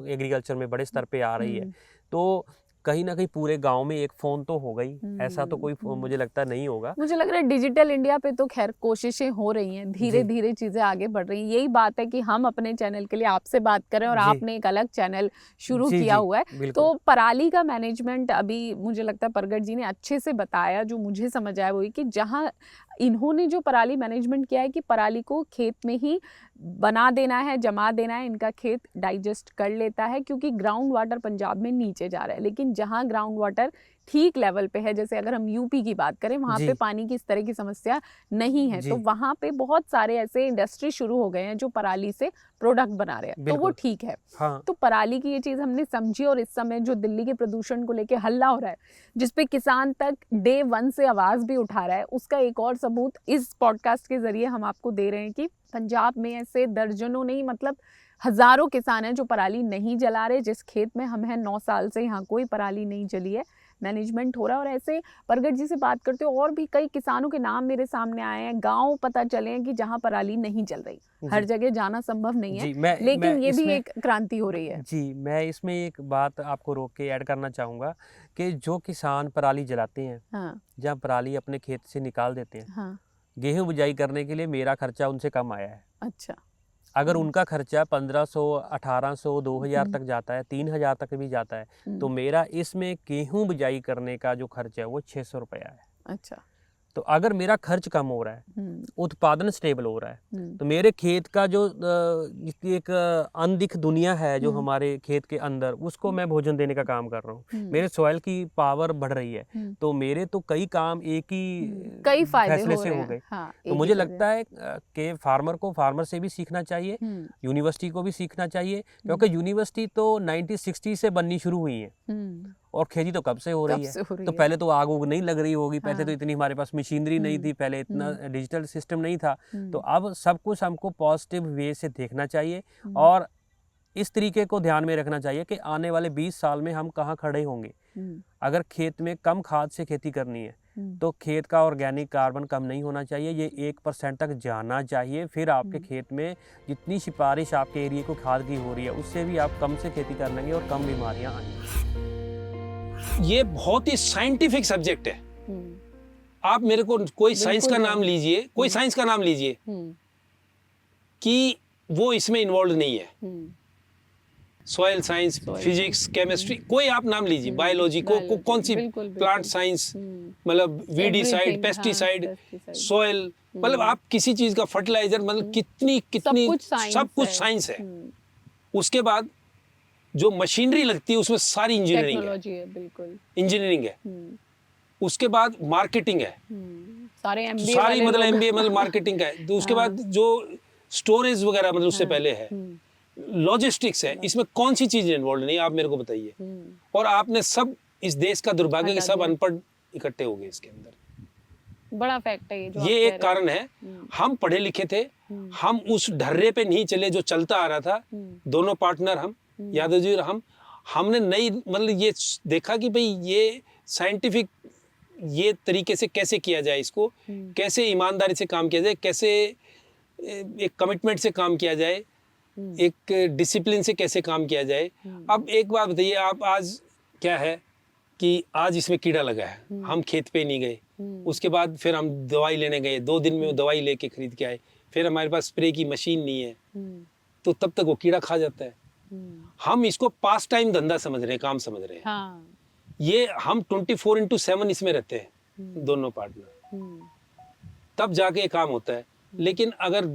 एग्रीकल्चर में बड़े स्तर पे आ रही है, तो कहीं ना कहीं पूरे गांव में एक फोन तो होगा ही, ऐसा तो कोई मुझे लगता नहीं होगा। मुझे लग रहा है डिजिटल इंडिया पे तो खैर कोशिशें हो रही हैं, धीरे धीरे चीजें आगे बढ़ रही हैं। यही बात है कि हम अपने चैनल के लिए आपसे बात करें और जी। आपने एक अलग चैनल शुरू जी, किया जी, हुआ है। बिल्कुल। तो पराली का मैनेजमेंट अभी मुझे लगता है परगट जी ने अच्छे से बताया, जो मुझे समझ आया वही कि जहाँ इन्होंने जो पराली मैनेजमेंट किया है कि पराली को खेत में ही बना देना है, जमा देना है, इनका खेत डाइजेस्ट कर लेता है, क्योंकि ग्राउंड वाटर पंजाब में नीचे जा रहा है। लेकिन जहाँ ग्राउंड वाटर ठीक लेवल पे है, जैसे अगर हम यूपी की बात करें, वहाँ जी। पे पानी की इस तरह की समस्या नहीं है, जी। तो वहाँ पे बहुत सारे ऐसे इंडस्ट्री शुरू हो गए हैं जो पराली से प्रोडक्ट बना रहे हैं, तो वो बिल्कुल। ठीक है। हाँ। तो पराली की ये चीज़ हमने समझी, और इस समय जो दिल्ली के प्रदूषण को लेके हल्ला हो रहा है, जिसपे किसान तक डे 1 से आवाज़ भी उठा रहा है, उसका एक और सबूत इस पॉडकास्ट के जरिए हम आपको दे रहे हैं कि पंजाब में ऐसे दर्जनों नहीं, मतलब हजारों किसान हैं जो पराली नहीं जला रहे। जिस खेत में हम हैं 9 साल से, यहाँ कोई पराली नहीं जली है, मैनेजमेंट हो रहा है। और ऐसे परगट जी से बात करते हो और भी कई किसानों के नाम मेरे सामने आए हैं, गांव पता चले हैं कि जहां पराली नहीं जल रही। हर जगह जाना संभव नहीं है, जी, लेकिन ये भी इसमें- एक क्रांति हो रही है। जी, मैं इसमें एक बात आपको रोक के ऐड करना चाहूँगा कि जो किसान पराली जलाते हैं, हाँ जब पराली अपने खेत से निकाल देते हैं, हाँ। गेहूं बुझाई करने के लिए मेरा खर्चा उनसे कम आया है। अच्छा। अगर उनका खर्चा 1500, 1800, 2000 तक जाता है, 3000 तक भी जाता है, तो मेरा इसमें गेहूं बुझाई करने का जो खर्चा है वो 600 रुपया है। अच्छा। तो अगर मेरा खर्च कम हो रहा है, उत्पादन स्टेबल हो रहा है, तो मेरे खेत का जो एक अनदिख दुनिया है जो हमारे खेत के अंदर, उसको मैं भोजन देने का काम कर रहा हूँ। मेरे सॉइल की पावर बढ़ रही है, तो मेरे तो कई काम एक ही कई फायदे फैसले हो से रहे हो हैं। गए। हाँ, तो एक मुझे ही लगता है कि फार्मर को फार्मर से भी सीखना चाहिए, यूनिवर्सिटी को भी सीखना चाहिए, क्योंकि यूनिवर्सिटी तो 1960 से बननी शुरू हुई है और खेती तो कब से हो रही है। तो पहले तो आग उग नहीं लग रही होगी, पहले तो इतनी हमारे पास मशीनरी नहीं थी, पहले इतना डिजिटल सिस्टम नहीं था। तो अब सब कुछ हमको पॉजिटिव वे से देखना चाहिए और इस तरीके को ध्यान में रखना चाहिए कि आने वाले 20 साल में हम कहाँ खड़े होंगे। अगर खेत में कम खाद से खेती करनी है तो खेत का ऑर्गेनिक कार्बन कम नहीं होना चाहिए, ये 1% तक जाना चाहिए। फिर आपके खेत में जितनी सिफारिश आपके एरिया को खाद की हो रही है, उससे भी आप कम से खेती कर लेंगे और कम बीमारियां आएंगी। ये बहुत ही साइंटिफिक सब्जेक्ट है। आप मेरे को कोई साइंस का नाम लीजिए, कोई साइंस का नाम लीजिए कि वो इसमें इन्वॉल्व नहीं है। सॉइल साइंस, फिजिक्स, केमिस्ट्री, कोई आप नाम लीजिए, बायोलॉजी को कौन सी, प्लांट साइंस, मतलब वीडिसाइड, पेस्टिसाइड, सॉइल, मतलब आप किसी चीज का फर्टिलाइजर, मतलब कितनी सब कुछ साइंस है। उसके बाद जो मशीनरी लगती है उसमें सारी इंजीनियरिंग है, बिल्कुल इंजीनियरिंग है। उसके बाद मार्केटिंग है, सारी मतलब एमबीए मतलब मार्केटिंग का है। तो उसके बाद जो स्टोरेज वगैरह मतलब उससे पहले है, लॉजिस्टिक्स है। इसमें कौन सी चीज इन्वॉल्व नहीं, आप मेरे को बताइए। और आपने सब, इस देश का दुर्भाग्य कि सब अनपढ़ इकट्ठे हो गए इसके अंदर। बड़ा फैक्ट है ये एक कारण है। हम पढ़े लिखे थे, हम उस ढर्रे पे नहीं चले जो चलता आ रहा था। दोनों पार्टनर, हम यादव जी और हमने नई, मतलब ये देखा कि भाई ये साइंटिफिक ये तरीके से कैसे किया जाए, इसको कैसे ईमानदारी से काम किया जाए, कैसे एक कमिटमेंट से काम किया जाए, एक डिसिप्लिन से कैसे काम किया जाए। अब एक बात बताइए, आप आज क्या है कि आज इसमें कीड़ा लगा है, हम खेत पे नहीं गए, उसके बाद फिर हम दवाई लेने गए, 2 दिन में वो दवाई लेके खरीद के आए, फिर हमारे पास स्प्रे की मशीन नहीं है, तो तब तक वो कीड़ा खा जाता है। हम इसको पास टाइम धंधा समझ रहे हैं, काम समझ रहे हैं। हाँ। ये हम 24/7 इसमें रहते हैं, दोनों पार्टनर, तब जाके ये काम होता है। लेकिन अगर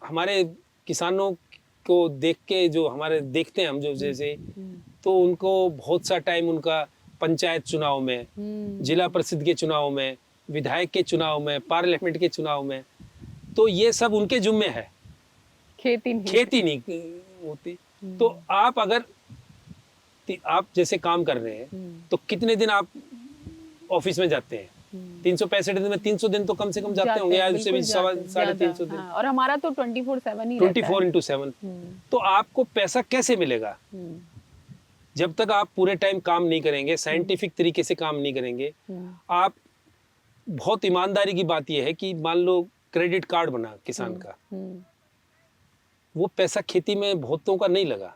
हमारे किसानों को देख के, जो हमारे देखते हैं हम जो जैसे, तो उनको बहुत सा टाइम उनका पंचायत चुनाव में, जिला परिषद के चुनाव में, विधायक के चुनाव में, पार्लियामेंट के चुनाव में, तो ये सब उनके जिम्मे है, खेती नहीं होती। तो आप अगर आप जैसे काम कर रहे हैं, तो कितने दिन आप ऑफिस में जाते हैं? 365 दिन में 300 दिन तो कम से कम जाते होंगे, आज से भी 350 दिन। और हमारा तो 24/7 ही 24/7। तो आपको पैसा कैसे मिलेगा? जब तक आप पूरे टाइम काम नहीं करेंगे, साइंटिफिक तरीके से काम नहीं करेंगे। आप, बहुत ईमानदारी की बात यह है कि मान लो क्रेडिट कार्ड बना किसान का, वो पैसा खेती में बहुतों का नहीं लगा,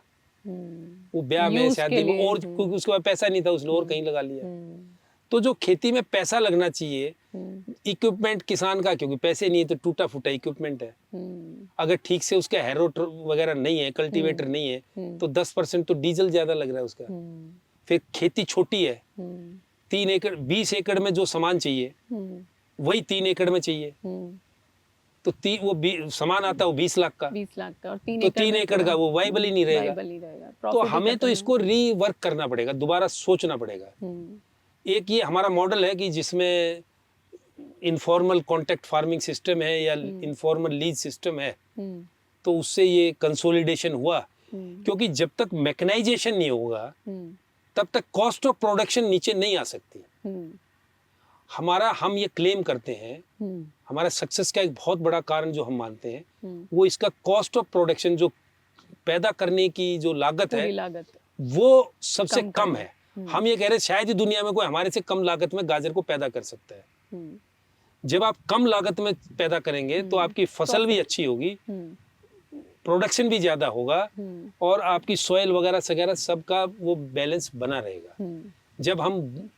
वो ब्याह में शादी में, और उसके बाद पैसा नहीं था, उसने और कहीं लगा लिया। तो जो खेती में पैसा लगना चाहिए, इक्विपमेंट किसान का, क्योंकि पैसे नहीं है तो टूटा फूटा इक्विपमेंट है, अगर ठीक से उसका हैरो वगैरह नहीं है, कल्टीवेटर नहीं है, तो 10% तो डीजल ज्यादा लग रहा है उसका। फिर खेती छोटी है, 3 एकड़ 20 एकड़ में जो सामान चाहिए वही 3 एकड़ में चाहिए, तो वो सामान आता है वो 20 लाख का, 20 लाख का, और तो 3 एकड़ का वो वाइबल ही नहीं रहेगा। तो हमें तो इसको रीवर्क करना पड़ेगा, दोबारा सोचना पड़ेगा। एक ये हमारा मॉडल है कि जिसमें इनफॉर्मल कॉन्ट्रैक्ट फार्मिंग सिस्टम है या इनफॉर्मल लीज सिस्टम है, तो उससे ये कंसोलिडेशन हुआ। क्योंकि जब तक मैकेनाइजेशन नहीं होगा तब तक कॉस्ट ऑफ प्रोडक्शन नीचे नहीं आ सकती। हम ये क्लेम करते हैं, हमारा सक्सेस का एक बहुत बड़ा कारण जो हम मानते हैं वो इसका कॉस्ट ऑफ प्रोडक्शन, जो पैदा करने की जो लागत है वो सबसे कम है। हम ये कह रहे हैं शायद ही दुनिया में कोई हमारे से कम लागत में गाजर को पैदा कर सकता है। जब आप कम लागत में पैदा करेंगे तो आपकी फसल भी अच्छी होगी, प्रोडक्शन भी ज्यादा होगा, और आपकी सॉइल वगैरह सबका वो बैलेंस बना रहेगा। जब हम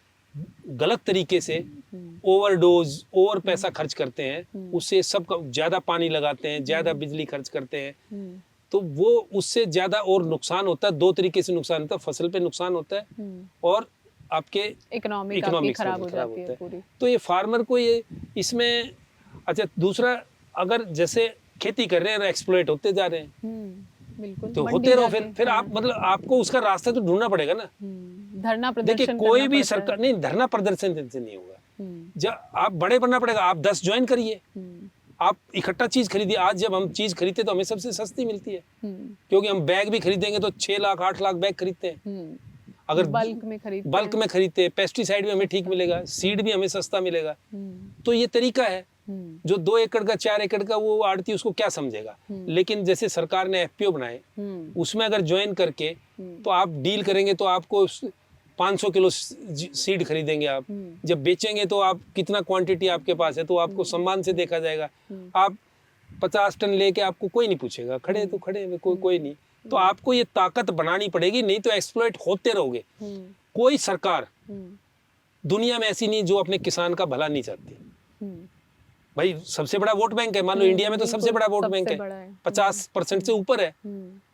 गलत तरीके से ओवरडोज, ओवर पैसा खर्च करते हैं, उससे सबका ज्यादा पानी लगाते हैं, ज्यादा बिजली खर्च करते हैं, तो वो उससे ज्यादा और नुकसान होता है। 2 तरीके से नुकसान होता है, फसल पे नुकसान होता है और आपके इकोनॉमिक खराब हो जाती है पूरी। तो ये फार्मर को ये इसमें, अच्छा दूसरा, अगर जैसे खेती कर रहे हैं, एक्सप्लॉइट होते जा रहे हैं, बिल्कुल, तो होते रहो, फिर आप मतलब आपको उसका रास्ता तो ढूंढना पड़ेगा ना। धरना प्रदर्शन, देखिए कोई भी सरकार नहीं, धरना प्रदर्शन से नहीं होगा। जब आप बड़े बनना पड़ेगा, आप 10 ज्वाइन करिए, आप इकट्ठा चीज खरीदिए। आज जब हम चीज खरीदते तो हमें सबसे सस्ती मिलती है, क्योंकि हम बैग भी खरीदेंगे तो 6 लाख 8 लाख बैग खरीदते हैं। अगर बल्क में खरीदते हैं, पेस्टिसाइड भी हमें ठीक मिलेगा, सीड भी हमें सस्ता मिलेगा। तो ये तरीका है। जो 2 एकड़ का 4 एकड़ का वो आड़ती उसको क्या समझेगा। लेकिन जैसे सरकार ने FPO बनाए, उसमें अगर ज्वाइन करके तो आप डील करेंगे तो आपको 500 किलो सीड खरीदेंगे आप, जब बेचेंगे तो आप कितना क्वांटिटी आपके पास है, तो आपको सम्मान से देखा जाएगा। आप 50 टन लेके आपको कोई नहीं पूछेगा, खड़े तो खड़े, कोई नहीं। तो आपको ये ताकत बनानी पड़ेगी, नहीं तो एक्सप्लॉइट होते रहोगे। कोई सरकार दुनिया में ऐसी नहीं जो अपने किसान का भला नहीं चाहती। भाई सबसे बड़ा वोट बैंक है, मान लो इंडिया में तो सबसे बड़ा वोट बैंक है, 50% से ऊपर है।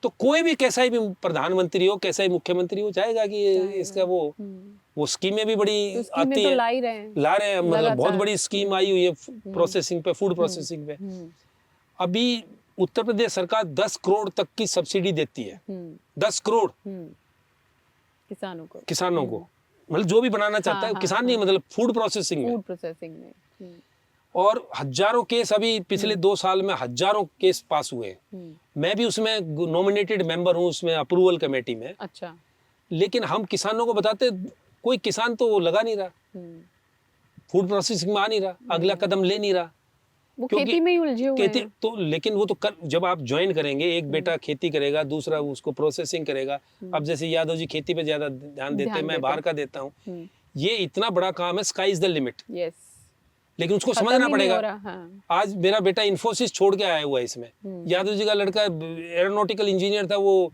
तो कोई भी कैसा ही भी प्रधानमंत्री हो, कैसा ही मुख्यमंत्री हो, चाहेगा कि इसका वो स्कीमें भी बड़ी आती है, ला रहे हैं, मतलब बहुत बड़ी स्कीम आई हुई है प्रोसेसिंग पे, फूड प्रोसेसिंग पे। अभी उत्तर प्रदेश सरकार 10 करोड़ तक की सब्सिडी देती है, 10 करोड़ किसानों को, मतलब जो भी बनाना चाहता है, किसान नहीं, मतलब फूड प्रोसेसिंग में। और हजारों केस अभी पिछले 2 साल में हजारों केस पास हुए। मैं भी उसमें नॉमिनेटेड मेंबर हूँ, उसमें अप्रूवल कमेटी में। अच्छा। लेकिन हम किसानों को बताते, कोई किसान तो वो लगा नहीं रहा, फूड प्रोसेसिंग में आ नहीं रहा, अगला कदम ले नहीं रहा, वो खेती में ही उलझे हुए हैं। तो लेकिन वो तो जब आप ज्वाइन करेंगे, एक बेटा खेती करेगा, दूसरा उसको प्रोसेसिंग करेगा। अब जैसे यादव जी खेती पे ज्यादा ध्यान देते हैं, मैं बाहर का देता हूँ। ये इतना बड़ा काम है, स्काई इज द लिमिट। लेकिन उसको समझना पड़ेगा। आज मेरा बेटा इन्फोसिस छोड़ के आया हुआ है इसमें। यादव जी का लड़का एरोनॉटिकल इंजीनियर था, वो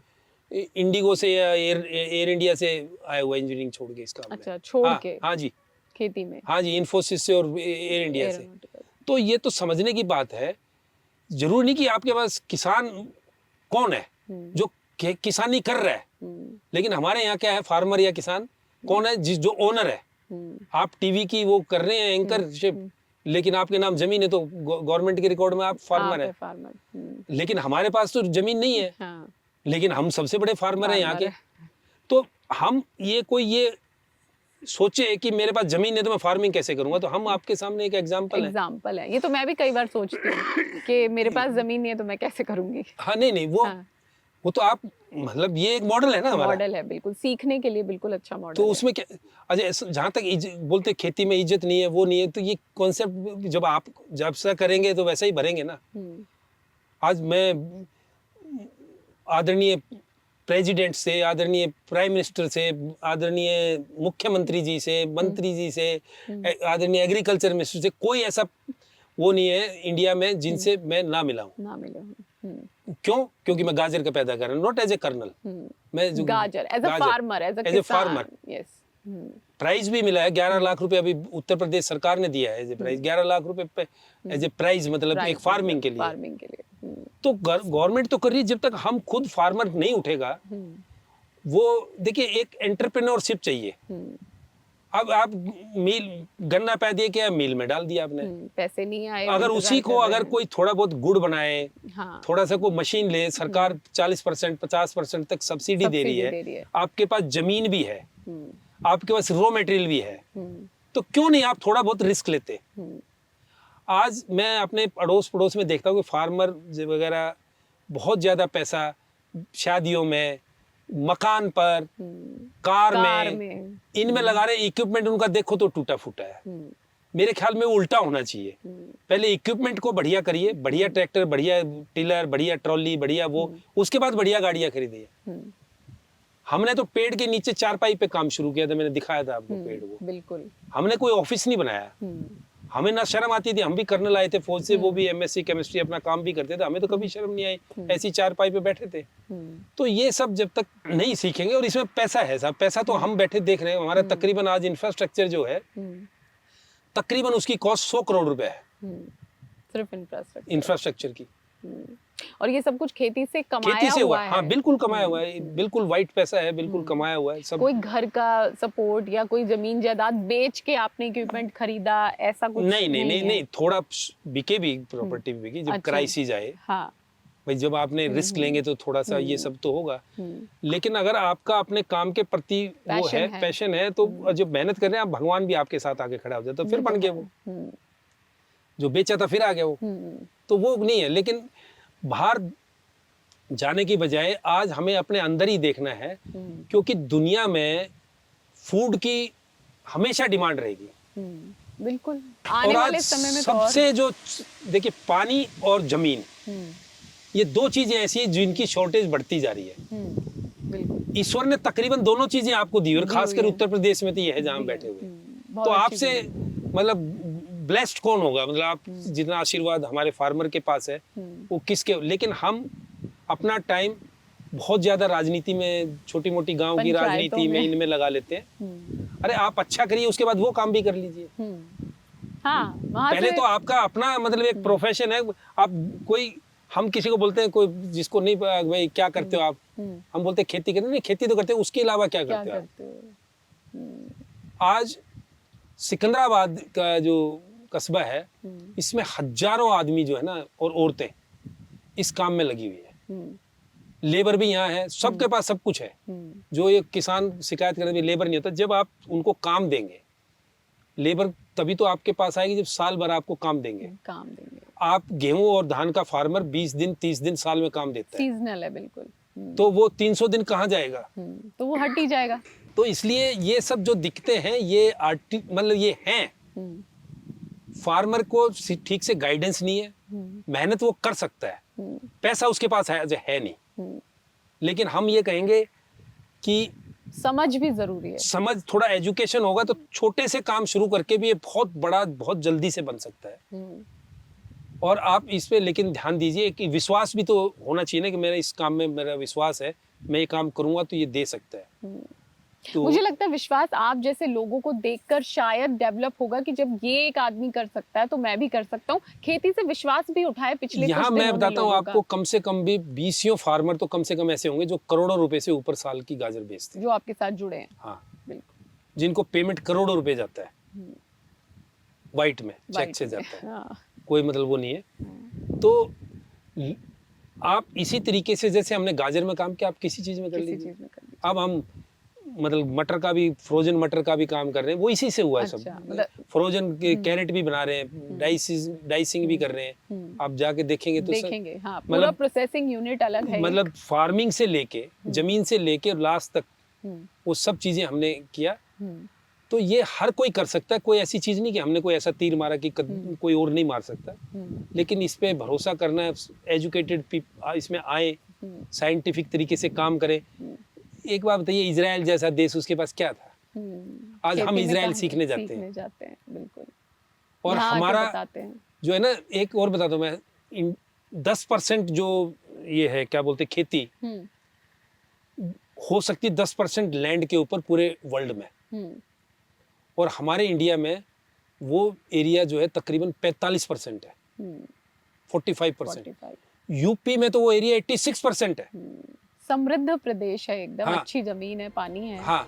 इंडिगो से या एयर इंडिया से आया हुआ इंजीनियरिंग छोड़ के इसका। अच्छा, छोड़ के? हाँ जी, खेती में। हाँ जी, इन्फोसिस से और एयर इंडिया से। तो ये तो समझने की बात है। जरूर नहीं कि आपके पास किसान कौन है जो किसानी कर रहा है, लेकिन हमारे यहाँ क्या है, फार्मर या किसान कौन है, जो ओनर है। आप टीवी की वो कर रहे हैं एंकरशिप, लेकिन आपके नाम जमीन है, तो गवर्नमेंट के रिकॉर्ड में आप फार्मर है। लेकिन हमारे पास तो जमीन नहीं है, लेकिन हम सबसे बड़े फार्मर हैं यहाँ के। तो हम ये सोचे कि मेरे पास जमीन है तो मैं फार्मिंग कैसे करूंगा। तो हम आपके सामने एक एग्जांपल है। ये तो मैं भी कई बार सोचती हूँ कि मेरे पास जमीन नहीं है तो मैं कैसे करूंगी। हाँ, नहीं वो वो तो आप मतलब ये एक मॉडल है ना हमारा। मॉडल है, बिल्कुल सीखने के लिए बिल्कुल अच्छा मॉडल तो है। उसमें क्या, अच्छा जहाँ तक बोलते खेती में इज्जत नहीं है, वो नहीं है, तो ये कॉन्सेप्ट जब आप जब से करेंगे तो वैसा ही भरेंगे ना। आज मैं आदरणीय प्रेसिडेंट से, आदरणीय प्राइम मिनिस्टर से, आदरणीय मुख्यमंत्री जी से, मंत्री जी से, आदरणीय एग्रीकल्चर मिनिस्टर से, कोई ऐसा वो नहीं है इंडिया में जिनसे मैं ना मिला हूँ। ना मिले हूँ। क्यों? क्योंकि मैं गाजर का पैदा कर रहा हूँ, नॉट एज ए कर्नल। मैं जो गाजर as a farmer, as a farmer, yes. Prize भी मिला है 11 लाख रुपए, अभी उत्तर प्रदेश सरकार ने दिया है एज ए प्राइज, 11 लाख रुपए पे एज ए प्राइज, मतलब एक फार्मिंग के लिए। फार्मिंग के लिए तो गवर्नमेंट तो कर रही है, जब तक हम खुद फार्मर नहीं उठेगा, वो देखिए एक एंटरप्रेन्योरशिप चाहिए। अब आप मील गन्ना पैदा किया, मिल में डाल दिया आपने, पैसे नहीं आए, अगर उसी को अगर कोई थोड़ा बहुत गुड़ बनाए, हाँ, थोड़ा सा कोई मशीन ले, सरकार 40% 50% तक सब्सिडी दे रही है, आपके पास जमीन भी है, आपके पास रॉ मटेरियल भी है, तो क्यों नहीं आप थोड़ा बहुत रिस्क लेते। आज मैं अपने अड़ोस पड़ोस में देखता हूँ कि फार्मर वगैरह बहुत ज्यादा पैसा शादियों में, मकान पर, कार में इनमें लगा रहे। इक्विपमेंट उनका देखो तो टूटा फूटा है। मेरे ख्याल में उल्टा होना चाहिए, पहले इक्विपमेंट को बढ़िया करिए, बढ़िया ट्रैक्टर, बढ़िया टिलर, बढ़िया ट्रॉली, बढ़िया वो, उसके बाद बढ़िया गाड़ियां खरीदिए। हमने तो पेड़ के नीचे चारपाई पे काम शुरू किया था, मैंने दिखाया था आपको पेड़ वो, बिल्कुल। हमने कोई ऑफिस नहीं बनाया। हमें ना शर्म आती थी, हम भी कर्नल आए थे फौज से, वो भी एमएससी केमिस्ट्री अपना काम भी करते थे, हमें तो कभी शर्म नहीं आई, ऐसी चारपाई पे बैठे थे। तो ये सब जब तक नहीं सीखेंगे, और इसमें पैसा है साहब, पैसा तो हम बैठे देख रहे हैं, हमारा तकरीबन आज इंफ्रास्ट्रक्चर जो है, तकरीबन उसकी कॉस्ट 100 करोड़ रुपए है, सिर्फ इंफ्रास्ट्रक्चर की। और ये सब कुछ खेती से कमाया खेती से हुआ है। हाँ, बिल्कुल कमाया हुआ है, बिल्कुल वाइट पैसा है, बिल्कुल कमाया हुआ है सब। कोई घर का सपोर्ट या कोई जमीन जायदाद बेच के आपने इक्विपमेंट खरीदा, ऐसा कुछ नहीं, थोड़ा बिके भी, प्रॉपर्टी भी बिकी, जब क्राइसिस आए। हाँ, भाई जब आपने रिस्क लेंगे तो थोड़ा सा ये सब तो होगा, लेकिन अगर आपका अपने काम के प्रति वो है, पैशन है, तो जब मेहनत कर रहे हैं आप, भगवान भी आपके साथ आके खड़ा हो जाता, तो फिर बन गया वो, जो बेचा था फिर आ गया वो, तो वो नहीं है। लेकिन बाहर जाने की बजाय आज हमें अपने अंदर ही देखना है, क्योंकि दुनिया में फूड की हमेशा डिमांड रहेगी। बिल्कुल, आने वाले समय में सबसे जो देखिए, पानी और जमीन, ये दो चीजें ऐसी हैं जिनकी शॉर्टेज बढ़ती जा रही है। बिल्कुल, ईश्वर ने तकरीबन दोनों चीजें आपको दी, और खासकर उत्तर प्रदेश में तो ये है जहाँ बैठे हुए, तो आपसे मतलब ब्लेस्ड कौन होगा, मतलब आप जितना आशीर्वाद हमारे फार्मर के पास है वो किसके। लेकिन हम अपना टाइम बहुत ज्यादा राजनीति में, छोटी मोटी गांव की राजनीति में, इनमें लगा लेते हैं। अरे आप अच्छा करिए, उसके बाद वो काम भी कर लीजिए। हाँ, पहले तो आपका अपना मतलब एक प्रोफेशन है। आप कोई, हम किसी को बोलते हैं, कोई जिसको नहीं भाई क्या करते हो आप, हम बोलते हैं खेती करते, नहीं खेती तो करते हैं, उसके अलावा क्या करते हो आप। आज सिकंदराबाद का जो कस्बा है, इसमें हजारों आदमी जो है ना, और औरतें इस काम में लगी हुई है। लेबर भी यहाँ है, सबके पास सब कुछ है। जो ये किसान शिकायत करते हैं लेबर नहीं होता, जब आप उनको काम देंगे, लेबर तभी तो आपके पास आएगी जब साल भर आपको काम देंगे। आप गेहूं और धान का फार्मर 20 दिन 30 दिन साल में काम देता है, सीजनल है बिल्कुल, तो वो 300 दिन कहाँ जाएगा, तो वो हट ही जाएगा। तो इसलिए ये सब जो दिखते हैं ये मतलब ये हैं, फार्मर को ठीक से गाइडेंस नहीं है। मेहनत वो कर सकता है, पैसा उसके पास है नहीं, लेकिन हम ये कहेंगे कि समझ भी जरूरी है। समझ, थोड़ा एजुकेशन होगा तो छोटे से काम शुरू करके भी ये बहुत बड़ा, बहुत जल्दी से बन सकता है। और आप इस पे लेकिन ध्यान दीजिए कि विश्वास भी तो होना चाहिए ना, कि मेरा इस काम में मेरा विश्वास है, मैं ये काम करूंगा तो ये दे सकता है। तो मुझे लगता है विश्वास आप जैसे लोगों को देखकर शायद डेवलप होगा कि जब ये एक आदमी कर सकता है तो मैं भी कर सकता हूँ। खेती से विश्वास भी उठाए पिछले कुछ यहाँ मैं बताता हूँ आपको, कम से कम भी 20 फार्मर तो कम से कम ऐसे होंगे जो करोड़ों रुपए से ऊपर साल की गाजर बेचते हैं, जो आपके साथ जुड़े हैं। हाँ बिल्कुल, जिनको पेमेंट करोड़ों रुपए जाता है, वाइट में चेक से जाता है। हाँ। कोई मतलब वो नहीं है। तो आप इसी तरीके से, जैसे हमने गाजर में काम किया, आप किसी चीज में कर लीजिए। अब हम मतलब मटर का भी, फ्रोजन मटर का भी काम कर रहे हैं, वो इसी से हुआ है अच्छा, सब। मतलब फ्रोजन के कैरेट भी बना रहे हैं, डाइसिंग भी कर रहे हैं। आप जाके देखेंगे तो देखेंगे, हाँ, पूरा मतलब प्रोसेसिंग यूनिट अलग है। मतलब फार्मिंग से लेके जमीन से लेके लास्ट तक हम्म, वो सब चीजें हमने किया। हम्म, तो ये हर कोई कर सकता है, कोई ऐसी चीज नहीं कि हमने कोई ऐसा तीर मारा कि कोई और नहीं मार सकता। लेकिन इस पे भरोसा करना है, एजुकेटेड इसमें आए, साइंटिफिक तरीके से काम करें। एक बात बताइए, इजराइल जैसा देश, उसके पास क्या था? आज खेती हम में इजराइल कहाँ सीखने जाते हैं। जाते हैं, बिल्कुल। और यहाँ आके हमारा बताते हैं। जो है ना, एक और बता दूं मैं, 10% जो ये है क्या बोलते हैं, खेती हो सकती है 10% लैंड के ऊपर पूरे वर्ल्ड में। और हमारे इंडिया में वो एरिया जो है तकरीबन 45% है, 45%। यूपी में तो वो एरिया 86% है। समृद्ध प्रदेश है एकदम, हाँ। अच्छी जमीन है, पानी है। हाँ,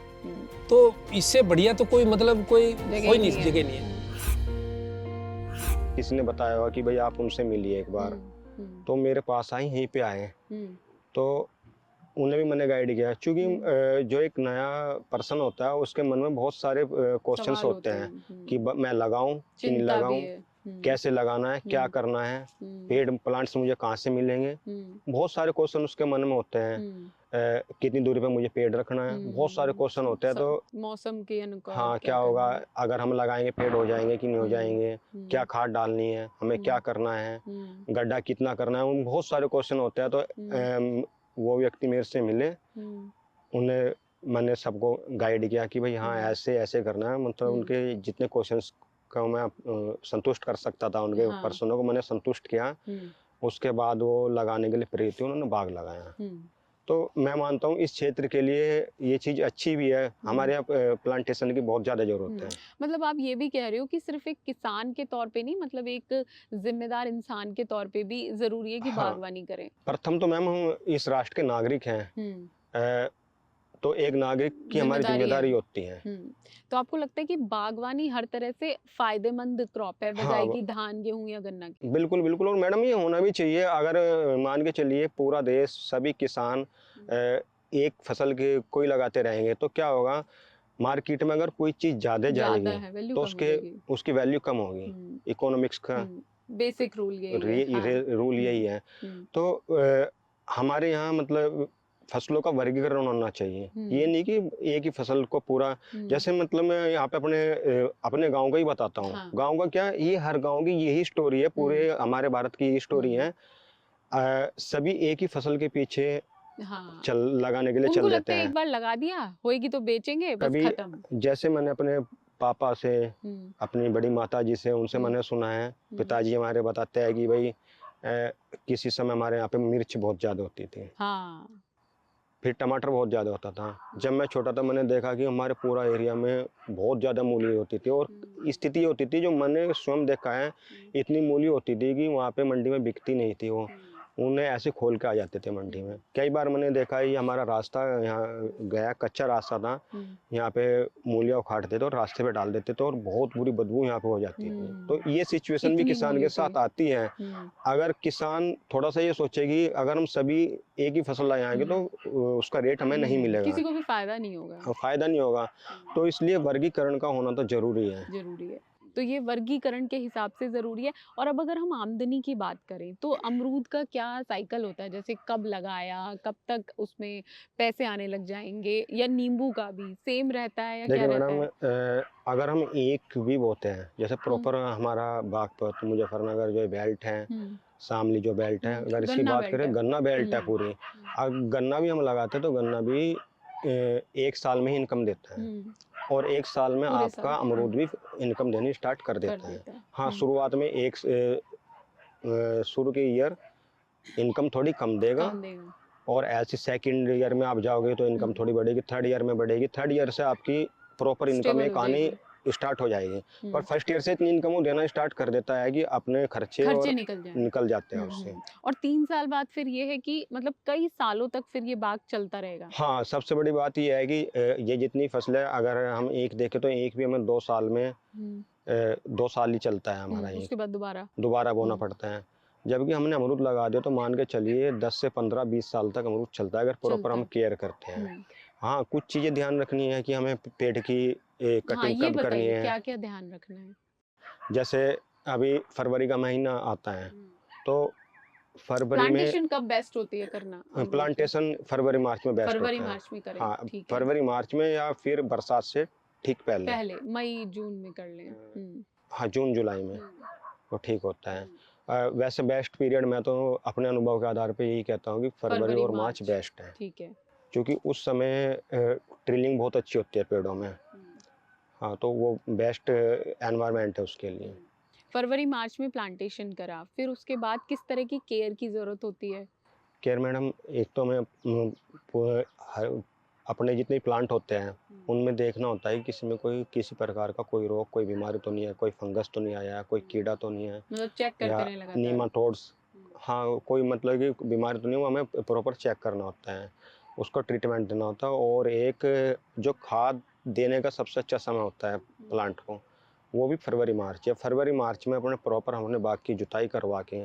तो इससे बढ़िया तो कोई मतलब कोई जगह नहीं है। जगह नहीं है। किसी ने बताया होगा कि भाई आप उनसे मिलिए एक बार, तो मेरे पास आए, यहीं पे आए, तो उन्हें भी मैंने गाइड किया। क्योंकि जो एक नया पर्सन होता है उसके मन में बहुत सारे क्वेश्चंस सवाल होते हैं हैं। कि मैं लगाऊं कि नहीं चिंता भी लगाऊं, है। कैसे लगाना है, क्या करना है, पेड़ प्लांट्स मुझे कहाँ से मिलेंगे, बहुत सारे क्वेश्चन उसके मन में होते हैं। कितनी दूरी पे मुझे पेड़ रखना है, बहुत सारे क्वेश्चन होते हैं। तो मौसम के अनुसार हाँ, क्या होगा अगर हम लगाएंगे, पेड़ हो जाएंगे कि नहीं हो जाएंगे, क्या खाद डालनी है, हमें क्या करना है, गड्ढा कितना करना है, उन बहुत सारे क्वेश्चन होते हैं। तो वो व्यक्ति मेरे से मिले, उन्हें मैंने सबको गाइड किया कि भाई हाँ ऐसे ऐसे करना है। मतलब उनके जितने क्वेश्चंस को मैं संतुष्ट कर सकता था, उनके पर्सनों को मैंने संतुष्ट किया। उसके बाद वो लगाने के लिए प्रेरित हुए, उन्होंने बाग लगाया। तो मैं मानता हूँ इस क्षेत्र के लिए ये चीज़ अच्छी भी है। हमारे यहाँ प्लांटेशन की बहुत ज़्यादा ज़रूरत है। मतलब आप ये भी कह रहे हो कि सिर्फ एक किसान के तौर पे नहीं, मतलब एक जिम्मेदार इंसान के तौर पे भी जरूरी है कि हाँ। बागवानी करें। प्रथम तो मैम हम इस राष्ट्र के नागरिक हैं, तो एक नागरिक की हमारी जिम्मेदारी होती है। तो आपको लगता है कि बागवानी हर तरह से फायदेमंद क्रॉप है, बजाय हाँ, कि धान, गेहूं या गन्ना की? बिल्कुल बिल्कुल। और मैडम ये होना भी चाहिए। अगर मान के चलिए पूरा देश, सभी किसान एक फसल के कोई लगाते रहेंगे तो क्या होगा, मार्केट में अगर कोई चीज़ ज़्यादा जाएगी तो उसकी वैल्यू कम होगी। इकोनॉमिक्स का बेसिक रूल रूल यही है। तो हमारे यहाँ मतलब फसलों का वर्गीकरण होना चाहिए। ये नहीं कि एक ही फसल को पूरा, जैसे मतलब मैं यहाँ पे अपने गांव का ही बताता हूँ। गांव का क्या, ये हर गांव की यही स्टोरी है, पूरे हमारे भारत की यही स्टोरी है। सभी एक ही फसल के पीछे लगाने के लिए चल देते हैं। एक बार लगा दिया होएगी तो बेचेंगे, बस कभी खत्म। जैसे मैंने अपने पापा से, अपनी बड़ी माता जी से, उनसे मैंने सुना है, पिताजी हमारे बताते हैं कि भाई किसी समय हमारे यहाँ पे मिर्च बहुत ज्यादा होती थी, फिर टमाटर बहुत ज़्यादा होता था। जब मैं छोटा था मैंने देखा कि हमारे पूरा एरिया में बहुत ज़्यादा मूली होती थी। और स्थिति होती थी जो मैंने स्वयं देखा है, इतनी मूली होती थी कि वहाँ पे मंडी में बिकती नहीं थी। वो उन्हें ऐसे खोल के आ जाते थे मंडी में। कई बार मैंने देखा है, ये हमारा रास्ता यहाँ गया, कच्चा रास्ता था, यहाँ पे मूलियाँ उखाड़ते थे और रास्ते पे डाल देते थे और बहुत बुरी बदबू यहाँ पे हो जाती थी। तो ये सिचुएशन भी किसान के साथ आती है। अगर किसान थोड़ा सा ये सोचे कि अगर हम सभी एक ही फसल लगाएंगे तो उसका रेट हमें नहीं मिलेगा, किसी को भी फायदा नहीं होगा। फायदा नहीं होगा। तो इसलिए वर्गीकरण का होना तो जरूरी है। तो ये वर्गीकरण के हिसाब से जरूरी है। और अब अगर हम आमदनी की बात करें तो अमरूद का क्या साइकिल होता है, जैसे कब लगाया, कब तक उसमें पैसे आने लग जाएंगे, या नींबू का भी सेम रहता है या क्या रहता है? मैडम, अगर हम एक भी बोते हैं, जैसे प्रॉपर हमारा बागपत, मुजफ्फरनगर जो बेल्ट है, शामली जो बेल्ट है, अगर इसकी बात करें, गन्ना बेल्ट है पूरी। अगर गन्ना भी हम लगाते हैं तो गन्ना भी 1 साल में ही इनकम देता है, और 1 साल में आपका अमरूद भी इनकम देनी स्टार्ट कर देता है। हाँ, शुरुआत में शुरू के ईयर इनकम थोड़ी कम देगा, और ऐसे सेकंड ईयर में आप जाओगे तो इनकम थोड़ी बढ़ेगी, थर्ड ईयर में बढ़ेगी, थर्ड ईयर से आपकी प्रॉपर इनकम एक आनी स्टार्ट हो जाएगी। पर फर्स्ट ईयर से इतनी इनकम वो देना स्टार्ट कर देता है कि अपने खर्चे निकल जाते हैं उससे। और 3 साल बाद फिर ये है कि मतलब कई सालों तक फिर ये बाग चलता रहेगा। हाँ, सबसे बड़ी बात ये है कि ये जितनी फसलें अगर हम एक देखें तो एक भी हमें 2 साल में 2 साल ही चलता है हमारा, उसके बाद दोबारा बोना पड़ता है। जबकि हमने अमरूद लगा दिया तो मान के चलिए 10 से 15-20 साल तक अमरूद चलता है, अगर प्रॉपर हम केयर करते हैं। हाँ, कुछ चीज़ें ध्यान रखनी है कि हमें पेड़ की कटिंग हाँ, ये कब करनी बताइए है। क्या क्या ध्यान रखना है। जैसे अभी फरवरी का महीना आता है, तो फरवरी में प्लांटेशन कब बेस्ट होती है करना अमरूद की? प्लांटेशन फरवरी मार्च में बेस्ट फरवरी होता है। मार्च में करें, हाँ, ठीक है। फरवरी मार्च में या फिर बरसात से ठीक पहले। पहले मई जून में कर लें। हाँ, जून जुलाई में वो ठीक होता है। वैसे बेस्ट पीरियड मैं तो अपने अनुभव के आधार पे यही कहता हूँ कि फरवरी और मार्च बेस्ट है, ठीक है। क्योंकि उस समय ट्रिलिंग बहुत अच्छी होती है पेड़ों में। हाँ, तो वो बेस्ट एनवायरनमेंट है उसके लिए। फरवरी मार्च में प्लांटेशन करा, फिर उसके बाद किस तरह की केयर की जरूरत होती है? केयर मैडम, एक तो मैं अपने जितने प्लांट होते हैं उनमें देखना होता है कि किसी में कोई किसी प्रकार का कोई रोग, कोई बीमारी तो नहीं है, कोई फंगस तो नहीं आया है, कोई कीड़ा तो नहीं है, मतलब चेक करते या रहें लगातार। नीमाटोड्स, हाँ, कोई मतलब कि बीमारी तो नहीं, वो हमें प्रॉपर चेक करना होता है, उसको ट्रीटमेंट देना होता है। और एक जो खाद देने का सबसे अच्छा समय होता है प्लांट को, वो भी फरवरी मार्च है। फरवरी मार्च में अपने प्रॉपर हमने बाग की जुताई करवा के,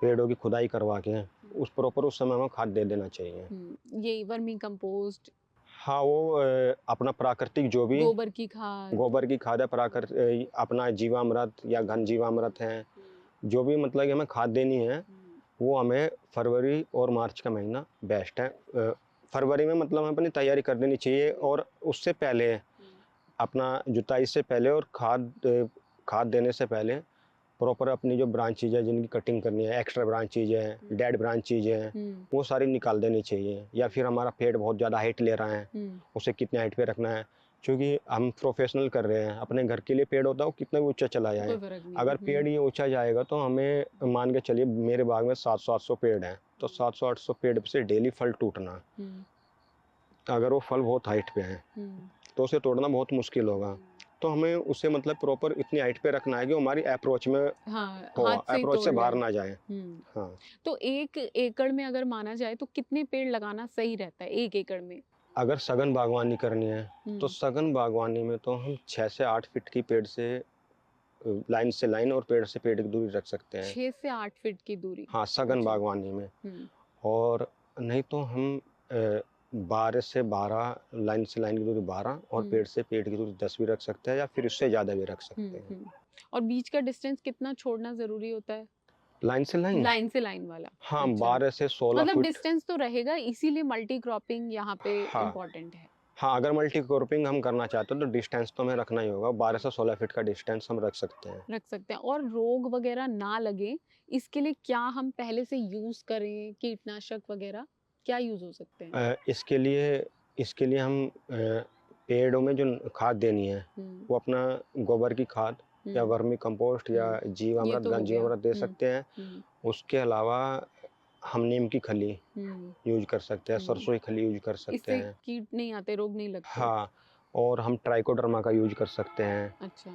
पेड़ों की खुदाई करवा के उस प्रॉपर उस समय में खाद दे देना चाहिए। ये वर्मी कंपोस्ट, हाँ, वो अपना प्राकृतिक जो भी गोबर की खाद है, प्राकृतिक अपना जीवामृत या घन जीवामृत है, जो भी मतलब कि हमें खाद देनी है, वो हमें फरवरी और मार्च का महीना बेस्ट है। फरवरी में मतलब हमें अपनी तैयारी कर देनी चाहिए, और उससे पहले अपना जुताई से पहले और खाद देने से पहले प्रॉपर अपनी जो ब्रांच चीज़ें है जिनकी कटिंग करनी है, एक्स्ट्रा ब्रांच चीज़ें हैं, डेड ब्रांच चीज़ें हैं, वो सारी निकाल देनी चाहिए। या फिर हमारा पेड़ बहुत ज़्यादा हाइट ले रहा है, उसे कितने हाइट पे रखना है, क्योंकि हम प्रोफेशनल कर रहे हैं, अपने घर के लिए पेड़ होता है वो कितना भी ऊंचा चला जाए, अगर पेड़ ये ऊंचा जाएगा तो हमें मान के चलिए मेरे बाग में 700-800 पेड़ हैं, तो 700-800 पेड़ से डेली फल टूटना, अगर वो फल बहुत हाइट पे है तो उसे तोड़ना बहुत मुश्किल होगा। तो हमें उसे मतलब प्रॉपर इतनी हाइट पे रखना है कि हमारी अप्रोच में अप्रोच से बाहर ना जाए। हाँ, तो 1 एकड़ में अगर माना जाए तो कितने पेड़ लगाना सही रहता है 1 एकड़ में? अगर सघन बागवानी करनी है तो सघन बागवानी में तो हम 6 से 8 फीट की पेड़ से लाइन से लाइन और पेड़ से पेड़ की दूरी रख सकते हैं। 6 से 8 फीट की दूरी? हाँ, सघन बागवानी में। और नहीं तो हम 12 से 12 लाइन से लाइन की दूरी 12 और पेड़ से पेड़ की दूरी 10 भी रख सकते हैं, या फिर उससे ज़्यादा भी रख सकते हैं। और बीच का डिस्टेंस कितना छोड़ना जरूरी होता है? लाइन से लाइन वाला? हाँ, 12 से 16 मतलब फुट। डिस्टेंस तो रहेगा, इसीलिए मल्टी क्रॉपिंग यहाँ पे इम्पोर्टेंट है। हाँ, अगर मल्टी क्रॉपिंग हम करना चाहते हैं तो डिस्टेंस तो हमें रखना ही होगा, 12 से 16 फीट का डिस्टेंस हम रख सकते हैं। और रोग वगैरह ना लगे इसके लिए क्या हम पहले से यूज करें, कीटनाशक वगैरह क्या यूज हो सकते हैं? इसके लिए हम पेड़ों में जो खाद देनी है वो अपना गोबर की खाद या वर्मी कंपोस्ट या जीवामृत, घन जीवामृत दे सकते हैं। उसके अलावा हम नीम की खली यूज कर सकते हैं, सरसों की खली यूज कर सकते हैं, कीट नहीं आते, रोग नहीं लगते। हाँ, और हम ट्राइकोडर्मा का यूज कर सकते हैं। अच्छा।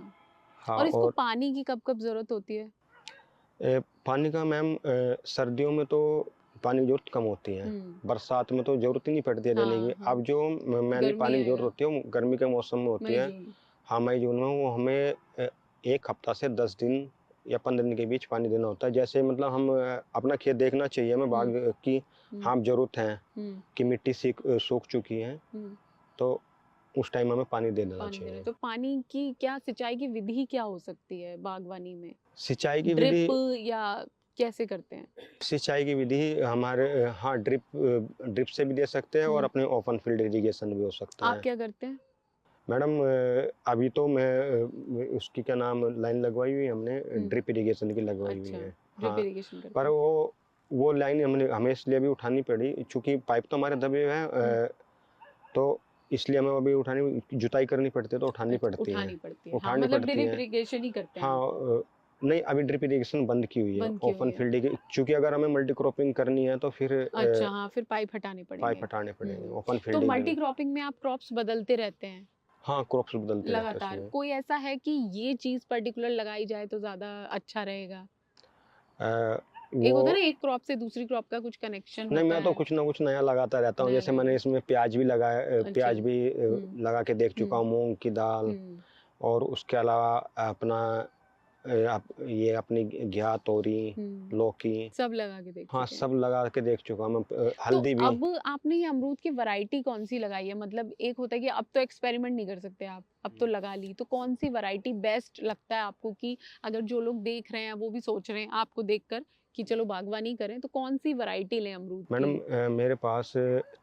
हाँ, और इसको पानी की कब कब जरूरत होती है? पानी का मैम सर्दियों में तो पानी की जरूरत कम होती है, बरसात में तो जरूरत ही नहीं पड़ती है देने की। अब जो मैंने पानी की जरूरत होती है वो गर्मी के मौसम में होती है। हाँ, मई जून में वो हमें 1 हफ्ता से 10 दिन या 15 दिन के बीच पानी देना होता है। जैसे मतलब हम अपना खेत देखना चाहिए हमें बाग की, हाँ, जरूरत है कि मिट्टी सूख चुकी है, तो उस टाइम हमें पानी दे देना चाहिए। तो पानी की क्या, सिंचाई की विधि क्या हो सकती है बागवानी में? सिंचाई की विधि ड्रिप या कैसे करते हैं? सिंचाई की विधि हमारे हाँ, ड्रिप से भी दे सकते हैं और अपने ओपन फील्ड इरिगेशन भी हो सकता है। आप क्या करते हैं? मैडम, अभी तो मैं उसकी क्या नाम लाइन लगवाई हुई है हमने, ड्रिप इरिगेशन की लगवाई हुई है। ड्रिप इरिगेशन करते पर वो लाइन हमें इसलिए भी उठानी पड़ी क्योंकि पाइप तो हमारे दबे हुए हैं, तो इसलिए हमें अभी जुताई करनी पड़ती है, तो उठानी पड़ती है। मतलब ड्रिप इरिगेशन ही करते हैं? हाँ, नहीं, अभी ड्रिप इरिगेशन बंद की हुई है, ओपन फील्ड की, क्योंकि अगर हमें मल्टी क्रॉपिंग करनी है तो फिर अच्छा, हाँ, फिर पाइप हटाने पड़ेंगे। Open field. तो मल्टी क्रॉपिंग में आप क्रॉप्स बदलते रहते हैं? हाँ, क्रॉप्स बदलते रहते हैं लगातार। कोई ऐसा है कि ये चीज पर्टिकुलर लगाई जाए तो ज्यादा अच्छा रहेगा? एक होता है ना, एक क्रॉप से दूसरी क्रॉप का कुछ कनेक्शन? नहीं, मैं तो कुछ ना कुछ नया लगाता रहता हूँ। जैसे मैंने इसमें प्याज भी लगाया, प्याज भी लगा के देख चुका हूँ, मूंग की दाल, और उसके अलावा अपना ये अपनी घिया, तोरी, लौकी, सब लगा के देख हाँ चुके हैं। सब लगा के देख चुका हूं मैं। हल्दी तो भी। अब आपने ये अमरूद की वैरायटी कौन सी लगाई है? मतलब एक होता है कि अब तो एक्सपेरिमेंट नहीं कर सकते आप, अब तो लगा ली, तो कौन सी वैरायटी बेस्ट लगता है आपको कि अगर जो लोग देख रहे हैं वो भी सोच रहे हैं आपको देखकर कि चलो बागवानी करें, तो कौन सी वैरायटी लें अमरूद मैडम की? मेरे पास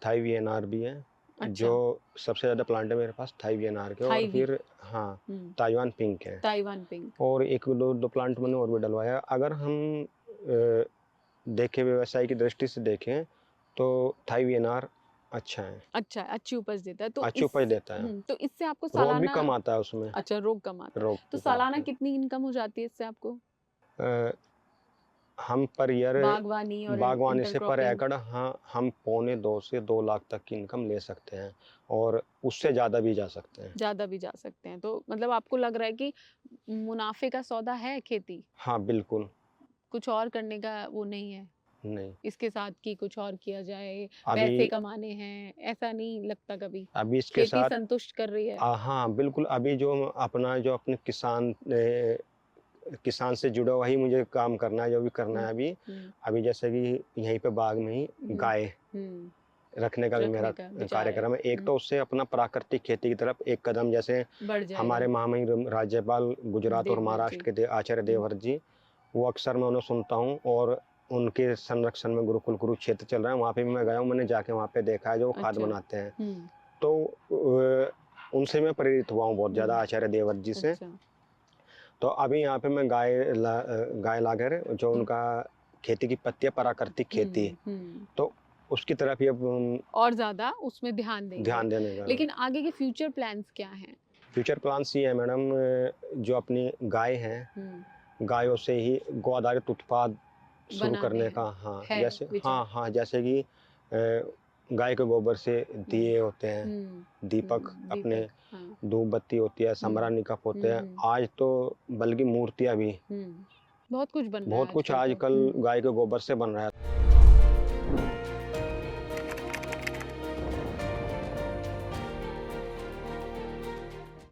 थाई वीएनआर भी है। अच्छा। जो सबसे ज्यादा प्लांट है मेरे पास थाई वीएनआर के, थाई और फिर हाँ ताइवान पिंक है, ताइवान पिंक। और एक दो प्लांट मैंने और भी डलवाया। अगर हम देखें व्यवसाय की दृष्टि से देखें तो थाई वीएनआर अच्छा है, अच्छा, अच्छी उपज देता है, तो अच्छी उपज देता है। तो इससे आपको रोग भी सालाना कम आता है उसमें। अच्छा, रोग कम आता है। रोग तो भी कम सालाना आता है। कितनी इनकम हो जाती है इससे आपको? हम पर ईयर बागवानी और बागवानी से पर इंटरक्रॉपिंग? एकड़ हाँ हम 1.25 से 2 लाख तक की इनकम ले सकते हैं, और उससे ज़्यादा भी जा सकते हैं। ज़्यादा भी जा सकते हैं। तो मतलब आपको लग रहा है कि मुनाफे का सौदा है खेती? हाँ बिल्कुल। कुछ और करने का वो नहीं है? नहीं, इसके साथ कि कुछ और किया जाए, अभी पैसे कमाने हैं, ऐसा नहीं लगता कभी? अभी इसके खेती साथ संतुष्ट कर रही है? हाँ बिल्कुल। अभी जो अपने किसान से जुड़ा हुआ ही मुझे काम करना है, जो भी करना है अभी। अभी जैसे कि यहीं पे बाग में ही गाय रखने का भी मेरा रखने का विचार कार्यक्रम है। एक तो उससे अपना प्राकृतिक खेती की तरफ एक कदम, जैसे बढ़ जाएगा। हमारे महामहिम राज्यपाल गुजरात और देवव्रत महाराष्ट्र जी। के आचार्य देवव्रत जी, वो अक्सर मैं उन्हें सुनता हूँ, और उनके संरक्षण में गुरुकुल कुरुक्षेत्र चल रहा है, वहाँ पे भी मैं गया हूँ। मैंने जाके वहाँ पे देखा है जो वो खाद अच्छा। बनाते हैं। तो उनसे मैं प्रेरित हुआ हूँ बहुत ज़्यादा, आचार्य देवव्रत जी से। अच्छा। तो अभी यहाँ पे मैं गाय लाकर जो उनका खेती की पत्ती है, प्राकृतिक खेती, तो उसकी तरफ ही अब और ज़्यादा उसमें ध्यान देंगे। ध्यान देने का। लेकिन आगे के फ्यूचर प्लान्स क्या हैं? फ्यूचर प्लान्स ये है मैडम, जो अपनी गाय हैं, गायों से ही गौ आधारित उत्पाद शुरू बनाने करने हैं। का। हाँ है जैसे विचार। हाँ जैसे कि गाय के गोबर से दिए होते हैं, दीपक, अपने हाँ। धूप बत्ती होती है, समरानी कप होते हैं, आज तो बल्कि मूर्तियां भी, बहुत कुछ बन रहा है बहुत कुछ आजकल तो। आजकल गाय के गोबर से बन रहा है।